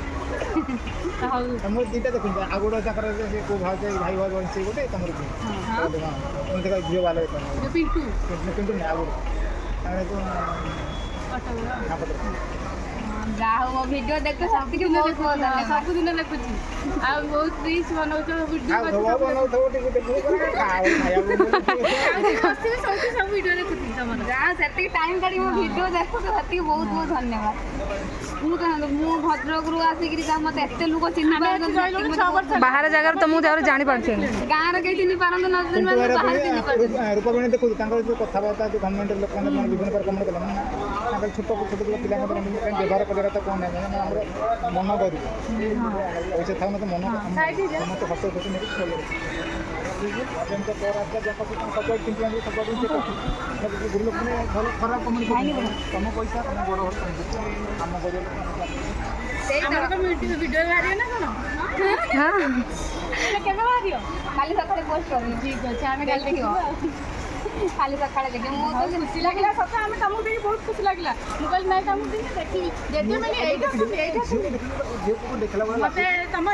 ହଉ ତମର ଦୁଇଟା ଦେଖୁଛନ୍ତି ଆଉ ଗୋଟେ ତାଙ୍କର ସେ କେଉଁ ଭାଇ ଭାଇ ସେ ଗୋଟେ ତମର ଦେଖ ଝିଅ ବାଲା ପିଣ୍ଟୁ କିନ୍ତୁ ନା ଆଉ ଗୋଟେ ଯାହା ହଉ ମୋ ଭିଡ଼ିଓ ଦେଖ ସେତିକି ବହୁତ ବହୁତ ଧନ୍ୟବାଦ। ସବୁଦିନ ଦେଖୁଛି ଆଉ ବହୁତ ରିଲ୍ସ ବନଉଛ ଭିଡ଼ିଓ ସବୁ ଭିଡ଼ିଓ ଦେଖୁଛି ତମର। ଯାହା ସେତିକି ଟାଇମ୍ କାଢ଼ି ମୋ ଭିଡ଼ିଓ ଦେଖୁଛ ସେତିକି ବହୁତ ବହୁତ ଧନ୍ୟବାଦ। ମୁଁ ମୁଁ ଭଦ୍ରକରୁ ଆସିକିରି ମୋତେ ଏତେ ଲୋକ ଚିହ୍ନି ପାରୁଛନ୍ତି। ବାହାର ଜାଗାରେ ତ ମୁଁ ଯାହାର ଜାଣିପାରୁଛନ୍ତି ଗାଁରେ କେହି ଚିହ୍ନି ପାରନ୍ତୁ ନ ବାହାରେ ଚିହ୍ନି ପାରୁଛନ୍ତି। ରୂପବେଣୀ ଦେଖୁଛି ତାଙ୍କର ଯେଉଁ କଥାବାର୍ତ୍ତା ଯେଉଁ ଗଭର୍ଣ୍ଣମେଣ୍ଟ ଲୋକମାନେ ବିଭିନ୍ନ ପ୍ରକାର କମେଣ୍ଟ କଲେ ତାଙ୍କର ଛୋଟ ଛୋଟ ପିଲାଙ୍କ ବ୍ୟବହାର କରିବା କଥା କ'ଣ ନାହିଁ ମାନେ ଆମର ମନ କରିବ ପଇସା ଥାଉ ମୋତେ ମନ ସମସ୍ତେ ହସ ଖୁସି ନେଇକି ଭଲ ଯେମିତି ସବୁଆଡ଼େ ଚିନ୍ତା ସବୁଆଡ଼େ ଗୁରୁ ଲୋକମାନେ ଭଲ ଖରାପ କମେଣ୍ଟ ତମ ପଇସା ତମ ବଡ଼ ଘର କାମ କରିବା ଭିଡ଼ିଓ ବାହାରିବ ନା କ'ଣ କେବେ ବାହାରିବ? କାଲି ସକାଳେ ପୋଷ୍ଟ କରିବି। ଠିକ୍ ଅଛି ଆମେ କାଲି ଦେଖିବା କାଲି ସକାଳେ ଦେଖିବି। ମୁଁ ତ ଖୁସି ଲାଗିଲା ସତ ଆମେ ତମକୁ ଦେଖି ବହୁତ ଖୁସି ଲାଗିଲା। ମୁଁ କହିଲି ନାଇଁ ତମକୁ ଦେଖି ଦେଖିବି ଯଦି ମାନେ ଏଇଟା ଦେଖିଲା ମତେ ତମ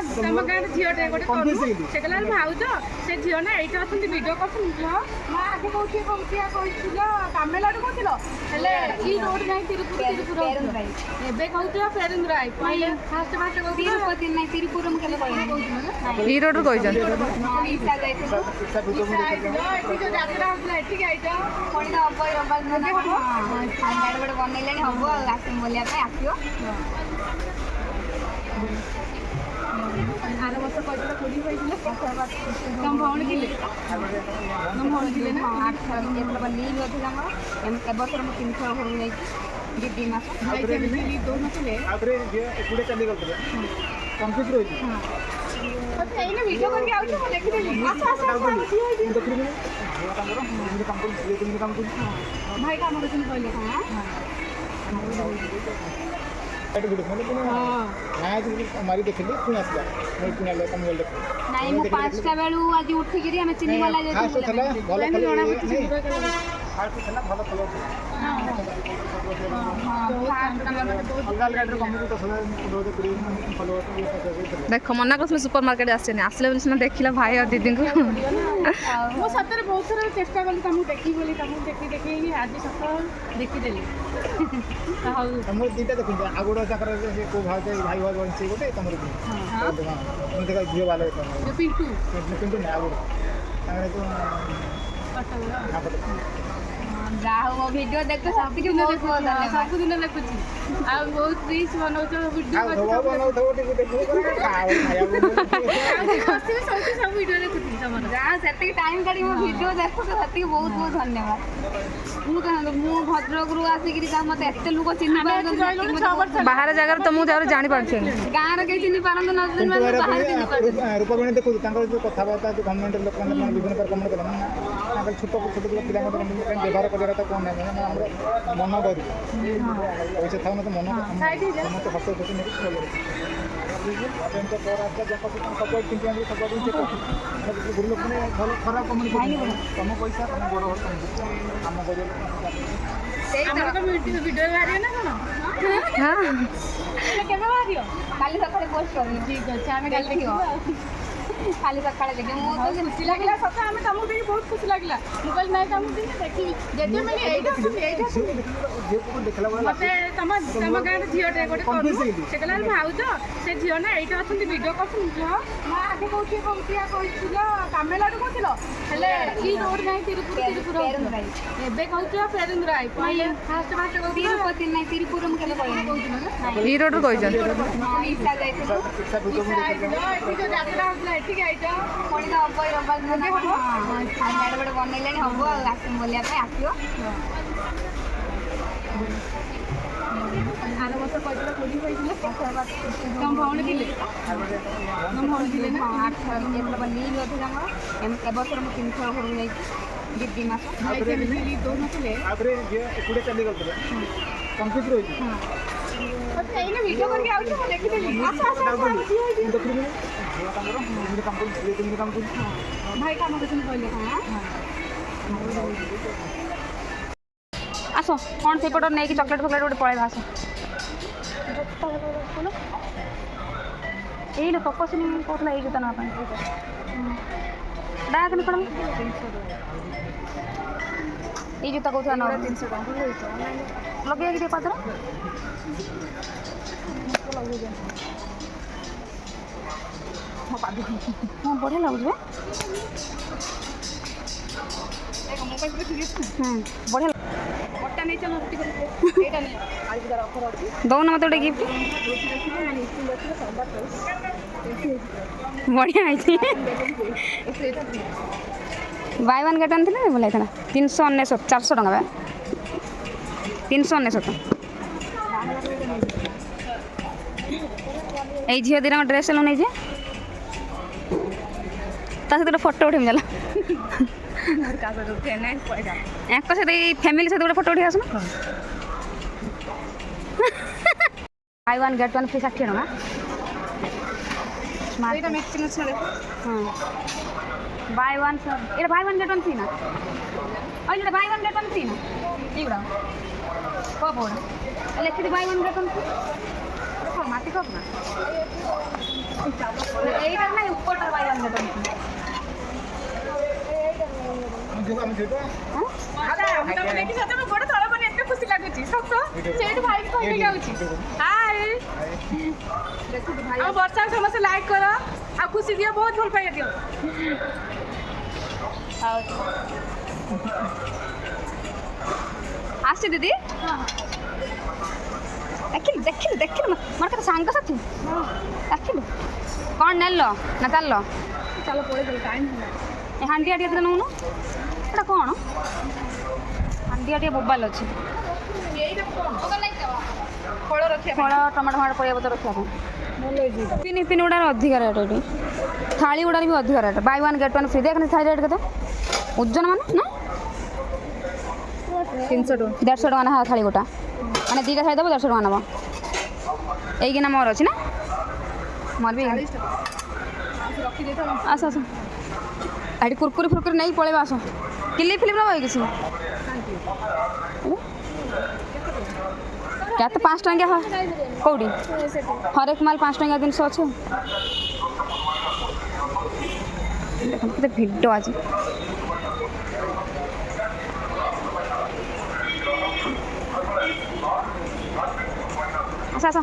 ଗାଁର ଝିଅଟେ ଗୋଟେ କରୁ ସେ କହିଲା ଭାଉଜ ସେ ଝିଅ ନା ଏଇଟା ଅଛନ୍ତି ଭିଡ଼ିଓ କରୁଛନ୍ତି ଝିଅ ମା ଆଗେ କହୁଥିଲ ତାମିଲନାଡୁ କହୁଥିଲ ହେଲେ ଇ ରୋଡ ଯାଇ ତିରୁପୁର ଏବେ କହୁଥିଲ ଫେରୁନ୍ଦରାଇ ଫାଷ୍ଟ ତିରୁପତି ନାଇଁ ତିରୁପୁର ମୁଁ କେବେ କହିନି। ଇ ରୋଡରୁ କହିଛନ୍ତି ଇଚ୍ଛା ଯାଇଥିଲୁ ଏଠି ଯୋଉ ଯାତ୍ରା ହଉଥିଲା ଏଠିକି ଆଇଛ ପୁଣି ତ ହବ ରବିବାର ଦିନ ହବ ଗାଡ଼ି ଗୋଟେ ବନେଇଲେଣି ହବ ଆଉ ଆସିବୁ ବୁଲିବା ପାଇଁ ଆସିବ। ଆର ବର୍ଷ କହିଥିଲା କୋଉଠି କହିଥିଲେ ତମ ଭଉଣୀ ଥିଲେ ନା 8 ଥର ଲିଭ୍ ଅଛି ଆମର ଏବର୍ଷର ମୁଁ 3 ଥର ଘରକୁ ଯାଇଛି 2 ମାସ ଦଉନଥିଲେ ଆଉଥରେ ଏକୁଟିଆ ଚାଲିଗଲେ କନଫ୍ୟୁଜ୍ ରହିଛି ଏଇନା ଭିଡ଼ିଓ କରିକି ଆଉଛୁ ମୁଁ ଦେଖିଦେଲି ଭାଇ କାମ କରୁଛନ୍ତି କହିଲେ ମାରି ଦେଖିଲି ପୁଣି ଆସିଲା ପୁଣି ଆଇଲା ତମ ଗଲେ ନାଇଁ ମୁଁ 5ଟା ବେଳୁ ଆଜି ଉଠିକିରି ଆମେ ଚିନି ମଲା ଫାଷ୍ଟ ଥିଲା ଭଲ ଫଳ ଫାଷ୍ଟ ଥିଲା ଭଲ ଫଳ ଅଲଗା ଅଲଗା ଆଇଡିରେ କମେଇକି 10,000 ଫଲୋ ଦେଖ ମନା କରୁଥିଲି ସୁପର ମାର୍କେଟ ଆସିନି ଆସିଲେ ବୋଲି ସିନା ଦେଖିଲା ଭାଇ ଆଉ ଦିଦିଙ୍କୁ। ମୁଁ ସତରେ ବହୁତ ଥର ଚେଷ୍ଟା କଲି ତମକୁ ଦେଖିବି ବୋଲି ତମକୁ ଦେଖି ଆଜି ସକାଳ ଦେଖିଦେଲି। ହଉ ତମର ଦୁଇଟା ଦେଖୁଛନ୍ତି ଆଉ ଗୋଟେ ତାଙ୍କର ସେ କେଉଁ ଭାଇ ଭାଇ ସେ ଗୋଟେ ତମର ଦେଖ ଝିଅ ବାଲା ପିଣ୍ଟୁ କିନ୍ତୁ ନା ଆଉ ଗୋଟେ ତାଙ୍କର ଯାହା ହଉ ମୋ ଭିଡ଼ିଓ ଦେଖ ସେତିକି ବହୁତ ବହୁତ ଧନ୍ୟବାଦ। ସବୁଦିନ ଦେଖୁଛି ଆଉ ବହୁତ ରିଲ୍ସ ବନଉଛ ଭିଡ଼ିଓ ଆଉ ଧୋବା ବନଉଥିବ ଟିକେ ଦେଖିବୁ ଖାଇବାକୁ ବସିବି ସବୁ ଭିଡ଼ିଓ ଦେଖୁଛି ତମର। ଯାହା ହଉ ସେତିକି ଟାଇମ୍ କାଢ଼ିକି ମୋ ଭିଡ଼ିଓ ଦେଖୁଛ ସେତିକି ବହୁତ ବହୁତ ଧନ୍ୟବାଦ। ମୁଁ କହନ୍ତୁ ମୁଁ ଭଦ୍ରକରୁ ଆସିକିରି ମୋତେ ଏତେ ଲୋକ ଚିହ୍ନି ପାରୁଛନ୍ତି। 6 ବର୍ଷ ବାହାର ଜାଗାରେ ତ ମୁଁ ଯାହାର ଜାଣିପାରୁଛି ଗାଁରେ କେହି ଚିହ୍ନି ପାରନ୍ତି ନ ବାହାରେ ଚିହ୍ନି ପାରନ୍ତି। ରୂପବେଣୀ ଦେଖୁଛୁ ତାଙ୍କର ଯେଉଁ କଥାବାର୍ତ୍ତା ଯେଉଁ ଗଭର୍ଣ୍ଣମେଣ୍ଟ ଲୋକମାନେ ମାନେ ବିଭିନ୍ନ ପ୍ରକାର କମେଣ୍ଟ କଲେ ମାନେ ତାଙ୍କର ଛୋଟ ଛୋଟ ପିଲାଙ୍କ ବ୍ୟବହାର କରିବା କଥା କ'ଣ ନାହିଁ ମାନେ ଆମର ମନ କରୁ ପଇସା ଥାଉ ମୋତେ ମନ ସମସ୍ତେ ହସ ଖୁସି ନେଇକି ଗୁରୁ ଲୋକମାନେ ଭଲ ଖରାପ କମେଣ୍ଟ ତମ ପଇସା ତମ ବଡ଼ ଘର କାମ କରିବ ଆମର ତ ଭିଡ଼ିଓ ବାହାରିବ ନା କ'ଣ? କେବେ ବାହାରିବ? କାଲି ସକାଳେ ପୋଷ୍ଟ କରିବି। ଠିକ୍ ଅଛି ଆମେ କାଲି ଦେଖିବ କାଲି ସକାଳେ ଦେଖିବ। ମୁଁ ତ ଖୁସି ଲାଗିଲା ସତ ଆମେ ତମକୁ ଦେଖି ବହୁତ ଖୁସି ଲାଗିଲା। ମୁଁ କହିଲି ନାଇଁ ତମକୁ ଦେଖି ଦେଖିବି ଯେତେ ମାନେ ଏଇଟା ଦେଖିଲା ବେଳେ ମତେ ତମ ଗାଁର ଝିଅଟେ ଗୋଟେ କରୁ ସେ କହିଲା ଭାଉଜ ସେ ଝିଅ ନା ଏଇଠି ଅଛନ୍ତି ଭିଡ଼ିଓ କରୁଛନ୍ତି ଝିଅ ମା ଆଗେ କହିଥିଲ ତାମିଲନାଡୁ କହୁଥିଲ ହେଲେ କି ରୋଡ ନାହିଁ ତିରୁପୁର ଏବେ କହୁଛ ପେରୁନ୍ଦୁରାଇ କହିଲେ ଫାଷ୍ଟ ତିରୁପତି ନାହିଁ ତିରୁପୁର ମୁଁ କେବେ କହିନି କହୁଥିଲ ନା ଇ ରୋଡରୁ କହିଛନ୍ତି ଇଚ୍ଛା ଯାଇଥିଲୁ ଏଠି ଯୋଉ ଯାତ୍ରା ହଉଥିଲା ଏଠିକି ଆଇଛ ପୁଣି ତ ହବ ରବିବାର ଦିନ ହବ ସାଙ୍ଗେ ଗୋଟେ ବନେଇଲେଣି ହବ ଆଉ ଆସିବୁ ବୁଲିବା ପାଇଁ ଆସିବ। ଆର ବର୍ଷ କହିଥିଲା କୋଉଠି କହିଥିଲେ ତମ ଭଉଣୀ ଥିଲେ ନା ଏଥର ଲିଭ୍ ଅଛି ଆମର ଏବର୍ଷର ମୁଁ 3 ଥର ଘରକୁ ଯାଇଛି 2 ମାସ ଦଉନଥିଲେ ତାପରେ ଝିଅ ଏକୁଟିଆ ଚାଲିଗଲେ କନଫ୍ୟୁଜ୍ ରହିଛି ଏଇନେ ଭିଡ଼ିଓ କରିକି ଆଉଛୁ ମୁଁ ଦେଖିଦେଲି ଭାଇ କାମ କରୁଛନ୍ତି କହିଲେ ଆସ କ'ଣ ସେପଟ ନେଇକି ଚକଲେଟ୍ ଫକଲେଟ୍ ଗୋଟେ ପଳେଇବା ଆସ। ଏଇ ଲୋ ତପସ୍ୱିନୀ କହୁଥିଲା ଏଇ ଜୋତା ନେବା ପାଇଁ ଡାକନି କ'ଣ ଏଇ ଜୋତା କହୁଥିଲା ନେବା 300 ଟଙ୍କା ଲଗେଇକି ଟିକେ ପାଦର ହଁ ବଢ଼ିଆ ଲାଗୁଛି ବଢ଼ିଆ ଦଉନ ମୋତେ ଗୋଟେ ଗିଫ୍ଟ ବଢ଼ିଆ ହେଇଛି ବାଇ ୱାନ୍ ଗେଟ୍ ଆଣିଥିଲେ ଭଲ ହେଇଥିଲା 399 400 ଟଙ୍କା ବା 399 ଏଇ ଝିଅ ଦୁଇଟାଙ୍କ ଡ୍ରେସ୍ ହେଲୁ ନେଇଛେ ତା ସହିତ ଗୋଟେ ଫଟୋ ଉଠେଇମି ଚାଲ ଏକ ସହିତ ଏଇ ଫ୍ୟାମିଲି ସହିତ ଗୋଟେ ଫଟୋ ଉଠେଇ ଆସୁନ Bai one get one free 60 ଟଙ୍କା ଏଇଟା ମ୍ୟାଚିଂ ଅଛି ହଁ ବାଇ ୱାନ୍ ଏଇଟା Bai one get one free ନା ଏଇଟା Bai one get one free ନା ଏଇଗୁଡ଼ା କପ୍ ଗୁଡ଼ା ଲେଖିଛି Bai one get one free ମାଟି କପ୍ ନା এইটা না উপরটা বাই ওয়ান গেট ওয়ান দেখি সତ গোটে তଳ ମାନେ ଏତେ ଖୁସି ଲାଗୁଛି ସତ ସେଇଠି ଭାଇ କହିକି ଯାଉଛି ହାଇ ଆଉ ବର୍ଷା ସମସ୍ତେ ଲାଇକ୍ କର ଆଉ ଖୁସି ଦିଅ ବହୁତ ଭଲ ପାଇବା ଦିଅ আসছে দিদি ଦେଖିଲୁ ଦେଖିଲୁ ଦେଖିଲୁ ମୋର କେତେ ସାଙ୍ଗସାଥି ଦେଖିଲୁ କ'ଣ ନେଲ ନା ଚାଲ ଚାଲ ପଳେଇଦେଲ ଟାଇମ୍ ହେଲା ଏ ହାଣ୍ଡିଆ ଟିକେ ନେଉନୁ ଏଇଟା କ'ଣ ହାଣ୍ଡିଆ ଟିକେ ମୋବାଇଲ ଅଛି ଫଳ ରଖିବା ଫଳ ଟମାଟୋ ଫମାଟୋ ପରିବା ପତ୍ର ରଖିବା ପାଇଁ ପିନି ପିନି ଗୁଡ଼ାର ଅଧିକା ରେଟ୍ ଏଠି ଥାଳି ଗୁଡ଼ାର ବି ଅଧିକା rate buy one get one free ଦେଖନି ଥାଳି ରେଟ୍ କେତେ ଓଜନ ମାନେ ନା 300 ଟଙ୍କା 150 ଟଙ୍କା ନା ଥାଳି ଗୋଟା ମାନେ ଦୁଇଟା ଥାଳି ଦେବ 150 ଟଙ୍କା ନେବ এইକିନା ମୋର ଅଛି ନା ମୋର ବି ଆସ ଆସ ଏଠି କୁରକୁରି ଫୁରକୁରି ନେଇକି ପଳେଇବା ଆସ କିଲି ଫିଲ୍ମ ନେବ କିଛି କେତେ 5 ଟଙ୍କିଆ କେଉଁଠି ହରେକ ମାଲ 5 ଟଙ୍କିଆ ଜିନିଷ ଅଛି ଦେଖନ୍ତୁ କେତେ ଭିଡ଼ ଅଛି আচ্ছা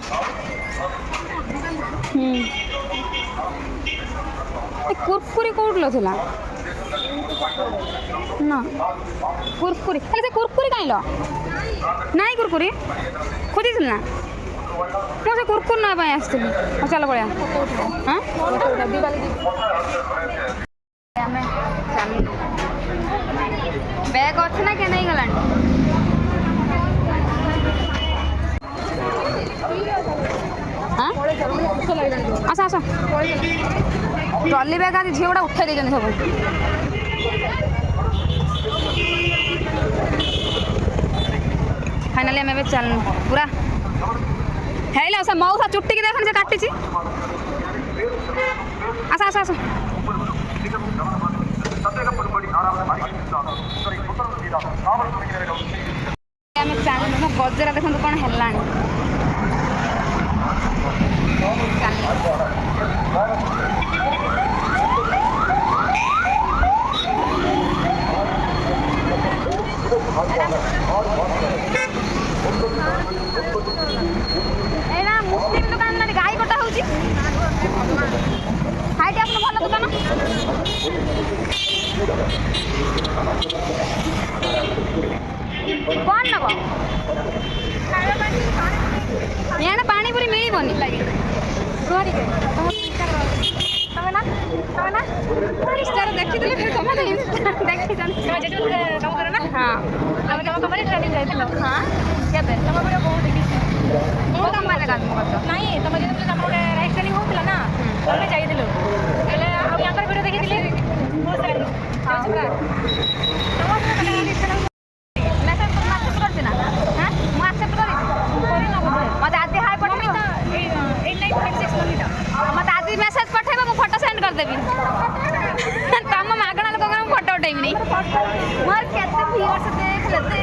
কুরকুরি কোଉଠି ଥିଲା ନା କୁରକୁରି ହେଲେ ସେ କୁରକୁରି କାହିଁଲ ନାଇଁ କୁରକୁରି ଖୋଜିଥିଲି ନା ମୁଁ ସେ କୁରକୁରି ନେବା ପାଇଁ ଆସିଥିଲି ହଉ ଚାଲ ପଳେଇବା ହଁ ଆମେ ବ୍ୟାଗ୍ ଅଛି ନା କିଏ ନେଇଗଲାଣି ଆସ ଆସ ଟ୍ରଲି ବ୍ୟାଗ୍ ଆଜି ଝିଅ ଗୁଡ଼ା ଉଠେଇ ଦେଇଛନ୍ତି ସବୁ फाइनाली आम ए चल पूरा है से मऊसा चुट्टी की देखनी से काटी आस आस आस गजरा देखो कौन है एना मुस्लिम दुकान में गाई कटा होची हाइट आपन भल दुकान कौन नब याना पानी पूरी मिली बनी लगे घरी के तमे ना इंस्टा देखि दिले फिर तमे देखि जन जेटु काम करे ना हां तमे काम करे ट्रेनिंग जाइतिलो हां केबे तमे बड़े बहुत देखि बहुत काम माने काम करतो नाही तमे जेतु काम रे राइट ट्रेनिंग होतिला ना तमे जाइतिलो एले आ याकर वीडियो देखि दिले बहुत सारी चुका तमे मैसेज कर मैसेज करती ना हां मु एक्सेप्ट करी ना मते आदि हाय पठे 8956 मनीटा मते आदि मैसेज पठेबो मु फोटो सेंड कर देबी तम मागणा लोक फोटो उठेबी नहीं मोर केते व्यूअर्स देख लेते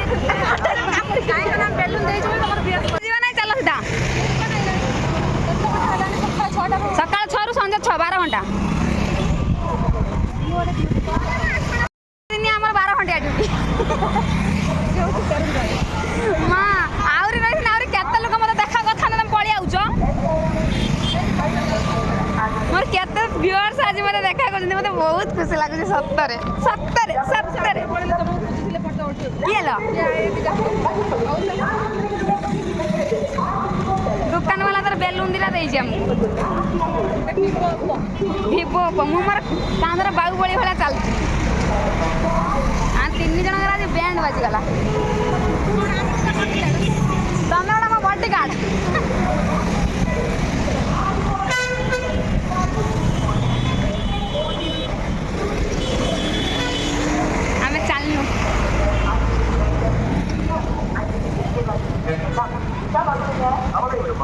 काई का नाम बेलून देई जो तमर व्यूअर्स जीवा नहीं चलो सीधा सकाळ 6 रु संजे 6 12 घंटा दिन हमर 12 घंटा ड्यूटी मां आउरी रही ना आउरी केते लोक मते देखा कथा ना तुम पळी आउचो मोर केते व्यूअर्स आज मते देखा करछन मते बहुत खुशी लागुछ सत्तरे किएलो दुकान वाला तर बेलून दिला देई हम भिवो मु मोर कांदर बाहुबली भला चलछि आ तीन जण आज बैंड बाजी गला तमरा मो बॉडी गार्ड आमे चलनु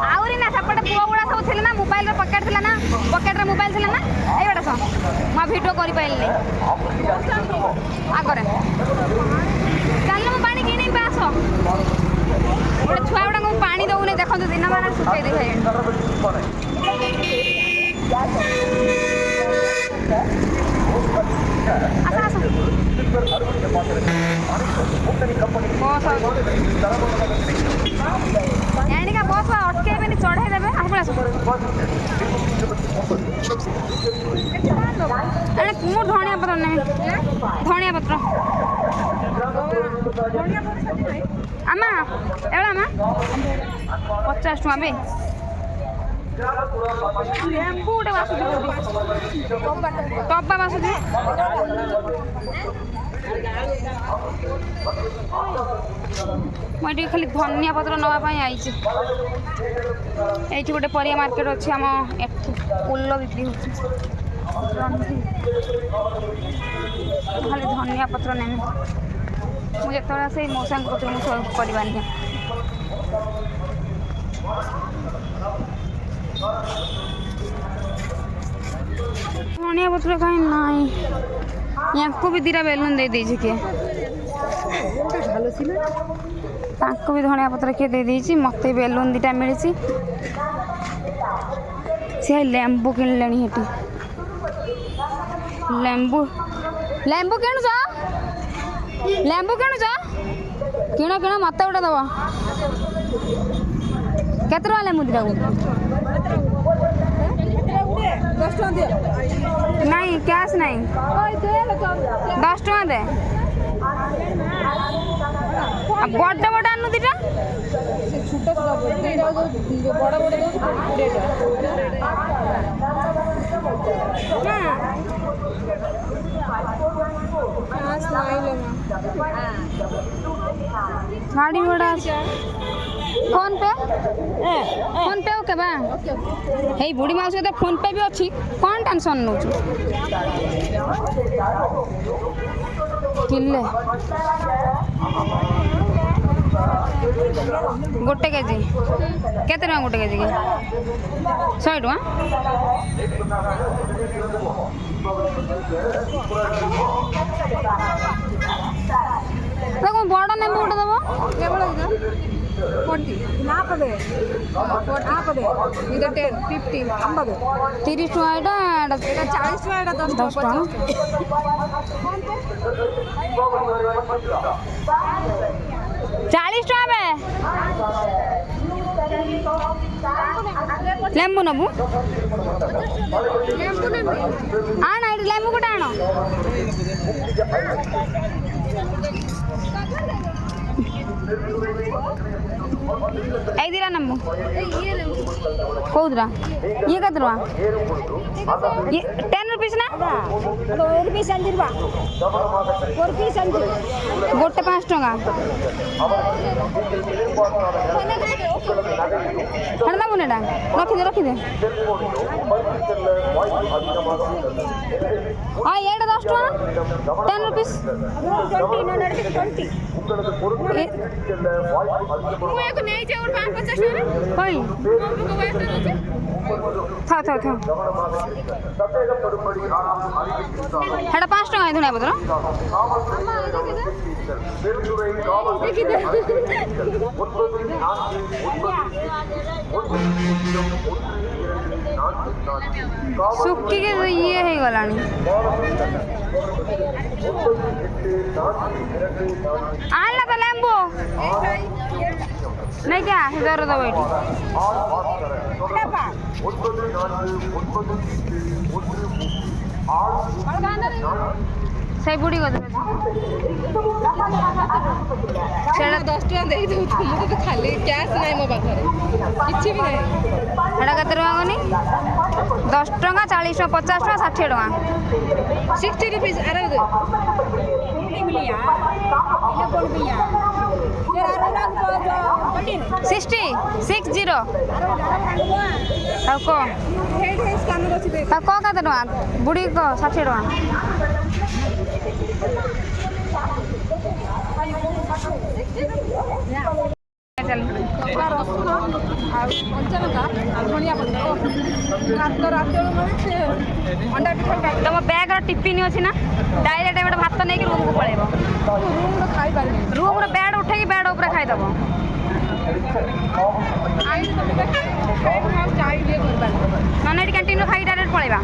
आउरी ना सपटे पुआ गुड़ा सब थिले ना मोबाइल रे पॉकेट थिला ना पॉकेट रे मोबाइल थिला ना ए बेटा स मा वीडियो करि पाइल नै आगरे चल मु पानी किनी पास ओडे छुआ गुड़ा को पानी दउ नै देखंतु दिन माने सुकै दे भाई आसा आसा बस एनिका बस अटके बेनी चढ़ाई देबे आपण आसो अरे मु धनिया पत्र नै धनिया पत्र आमा एला आमा 50 टका बे ଲେମ୍ବୁ ଗୋଟେ ବାସୁଛି ଟବା ବାସୁଛି ମୁଁ ଏଠି ଖାଲି ଧନିଆ ପତ୍ର ନେବା ପାଇଁ ଆଇଛି ଏଇଠି ଗୋଟେ ପରିବା ମାର୍କେଟ ଅଛି ଆମ ଏଠି ଉଲ ବିକ୍ରି ହେଉଛି ଖାଲି ଧନିଆ ପତ୍ର ନେମି ମୁଁ ଯେତେବେଳେ ଆସେ ମଉସାଙ୍କ କତିରୁ ମୁଁ ସବୁ ପରିବା ନିଏ धनिया पत्र कहीं नाई यहाँ भी दीरा बेलून दे दीजिए किए ताको भी धनिया पत्र किए दे दीजिए मत बेलून दीटा मिली सी लेंबू किणले हेटी लेंबू लेंबू किणुच लेंबू किणुच किण किण मत गोटे दब के लेंबू दीटा ନାଇଁ କ୍ୟାସ୍ ନାହିଁ 10 ଟଙ୍କା ଦେ ବଡ଼ ବଡ଼ ଆନୁ ଦିଟା गाड़ी घोड़ा फोन पे ओके बा हे बुढ़ी माउसी तो फोन पे भी अच्छी कौन टेंशन नौ किले गोटे केजी केते टका गोटे केजी के 100 टका बड़ नेबू गोटे देव 30 टका एटा 40 टका 10 टका 40 टका बे लेंबू नबू आण लेंबू गोटे आण ऐदिरा नम्बू कौदरा ये कत रुआ ये 10 रुपीस ना गोटे 5 टका हेड़ा नबू नेटा रखी दे हाँ ये 10 टका 10 रुपीस था हेटा 5 टका धनिया पत्र सुखी के ये है गलानी आला तो लेंबू नहीं क्या इधर तो बैठ से बुढ़ी को सेटा 10 टका दे दो तुमको तो खाली कैश नहीं मो पाखरे किछि भी नहीं हेटा कते टका गनी 10 टका 40 टका 50 टका 60 टका 60 रुपीस अरे दे 60 कते टका बुढ़ी को 60 टका चल रसुन कंचा लंका धनिया पत्र अंडा पिठा तुम बैग टिफिन अच्छी ना डायरेक्ट एबे भात नहीं रूम को पड़ेब रूम खाई पारे रूम रे बेड उठे बेड ऊपर खाईदेव नन ये कैंटीन खाई डायरेक्ट पड़ेबा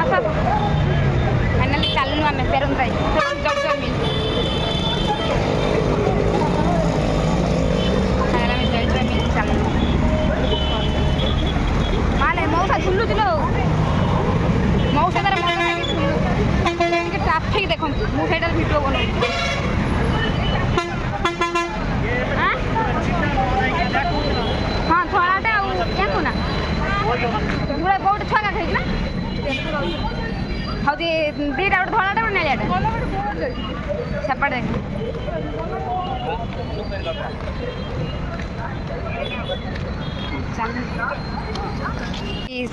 अच्छा फाइनाली चलनु आम पेरुन जाई जगजग मिल फाइनाली जगजग मिल चलनु माले मौसा झुल्लु झुलो मौसा तार मन के ट्राफिक देखो मुझे वीडियो बना हाँ धଳାटे आउ ना गुड़ा बहुत छुआ खाई ना हौदी दीटा गोटे धଳାटे गोटे नालियाटे सेपटे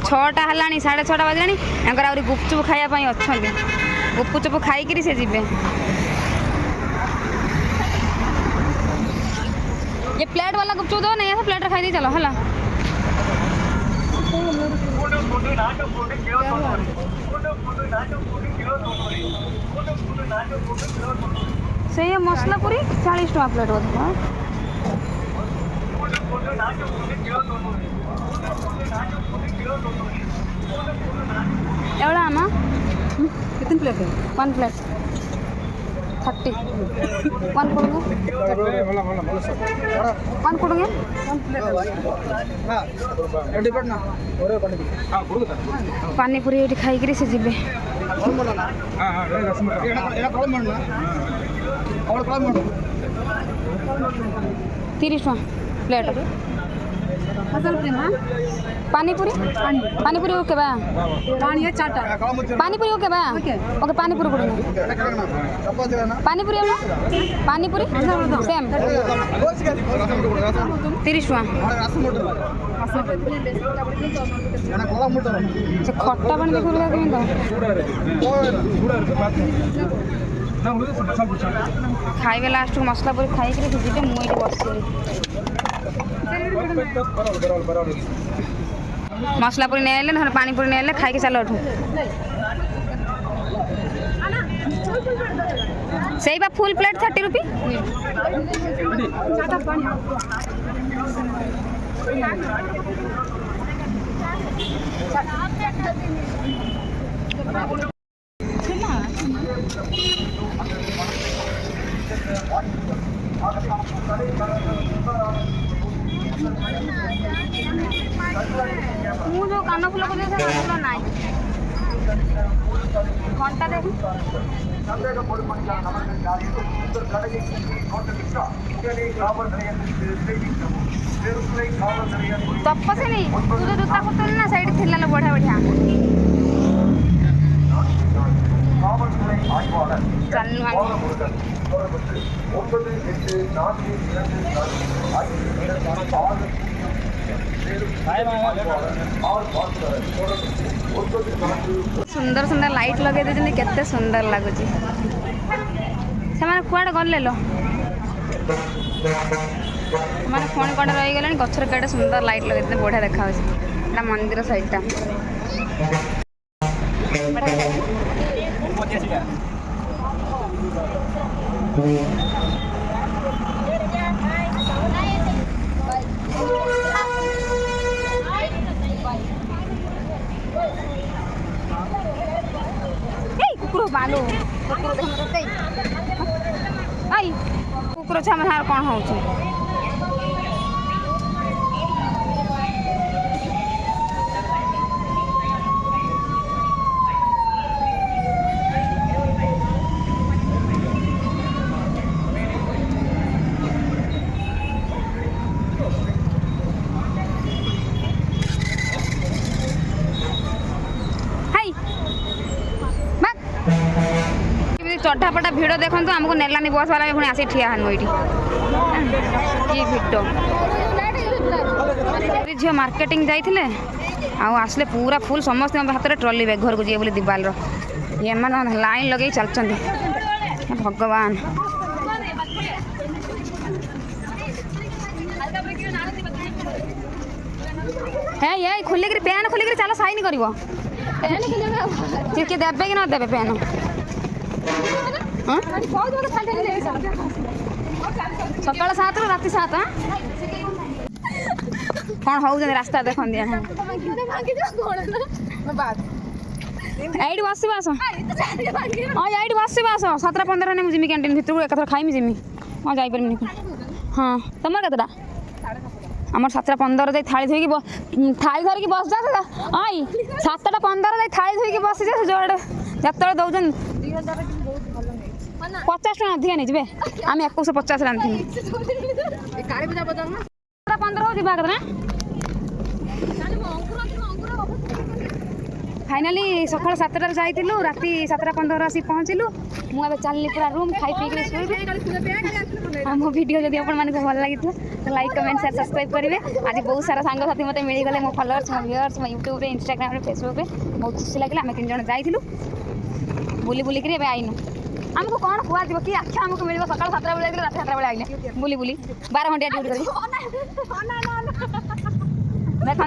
छटा है 6:30 बाजिलानी एंकर आउरी गुपचुप खाइबा अच्छा गुपचुप खाई से जीवे ये प्लेट वाला गुपचुप दो नहीं ऐसा प्लेट खाई दी चलो हला से ये मसला पूरी 40 टका प्लेट होता एवढा आमा कितनी प्लेट है 1 प्लेट 30 1 ಕೊಡುಗೆ ಒಂದು ಕೊಡುಗೆ ಪಾನಿಪುರಿ ଏଠି ଖାଇକିରି ସେ ଯିବେ 30 ଟଙ୍କା ପ୍ଲେଟ୍ पानीपुरी पानीपुरी ओके बा पानीपुरी ओके बा okay panipuri code panipuri panipuri same 30 टଙ୍କା से खट्टा पानी देखो खाइबे लास्ट को मसला पूरी खाई के जीते मुझे बस मसला पूरी नहीं ना पानी पूरी नहीं खाई के चलो उठू सही बा फुल प्लेट 30 रुपये जो कान फुल को ना घंटा देख तपसे नहीं तू जो जूता खोल ना साइड थिला बढ़िया बढ़िया चलनु सुंदर सुंदर लाइट लगे दे केते सुंदर लगुच से कुआड़े गले लो मैंने फोन कड़े रही गले गचर कड़े सुंदर लाइट लगे बढ़िया देखा मंदिर साइडटा कुकुर बालू कुकुर आई कुकुर छाम कौन हो चढ़ापटा भिड़ देखो आमको नेलानी बस वाला पुणी आसी ठिया हानु ये भिड़ झील मार्केटिंग जाइए आसले पूरा फुल समस्त हाथ में ट्रॉली बैग घर को जी बोली दिवाल ये लाइन लगे चलते भगवान है ये खोलिक पैन खोलिक चल साइन कर देवे कि न देवे पैन सकाल 7 ରୁ राति 7 कौन हो रास्ता देख दिया एट बस आस हाँ एट बस आस 7:15 ने जिमी कैंटीन भितर एक खाइमी जिमी हाँ जापर हाँ तुम केतटा आम 7:15 जाए थाली धोई थाली धरिकी बस जा आई 7:15 जाए थाली धोई बस जा जोड़े जो दौन 50 टका अधिका नहीं जी आम 150 रांधि 15 हो फाइनाली सकाल 7 जाइलु राति 7:15 आसी पहुँचलु मुझे चलनी पूरा रूम खाई पी मो वीडियो जब आप भल लगी तो लाइक कमेंट शेयर सब्सक्राइब करेंगे आज बहुत सारा सांग साथी मत मिलगले मो फॉलोअर्स मो व्यूअर्स मो यूट्यूब इंस्टाग्राम फेसबुक बहुत खुशी लगे आम 3 जन जाइलु बुली बुलिक आईनु आमको कौन कहु कि आख्या आमको मिल सकाल 7 बेले रात 7 बेले आइले बुली बुली 12 घंटा ड्यूटी कर देखो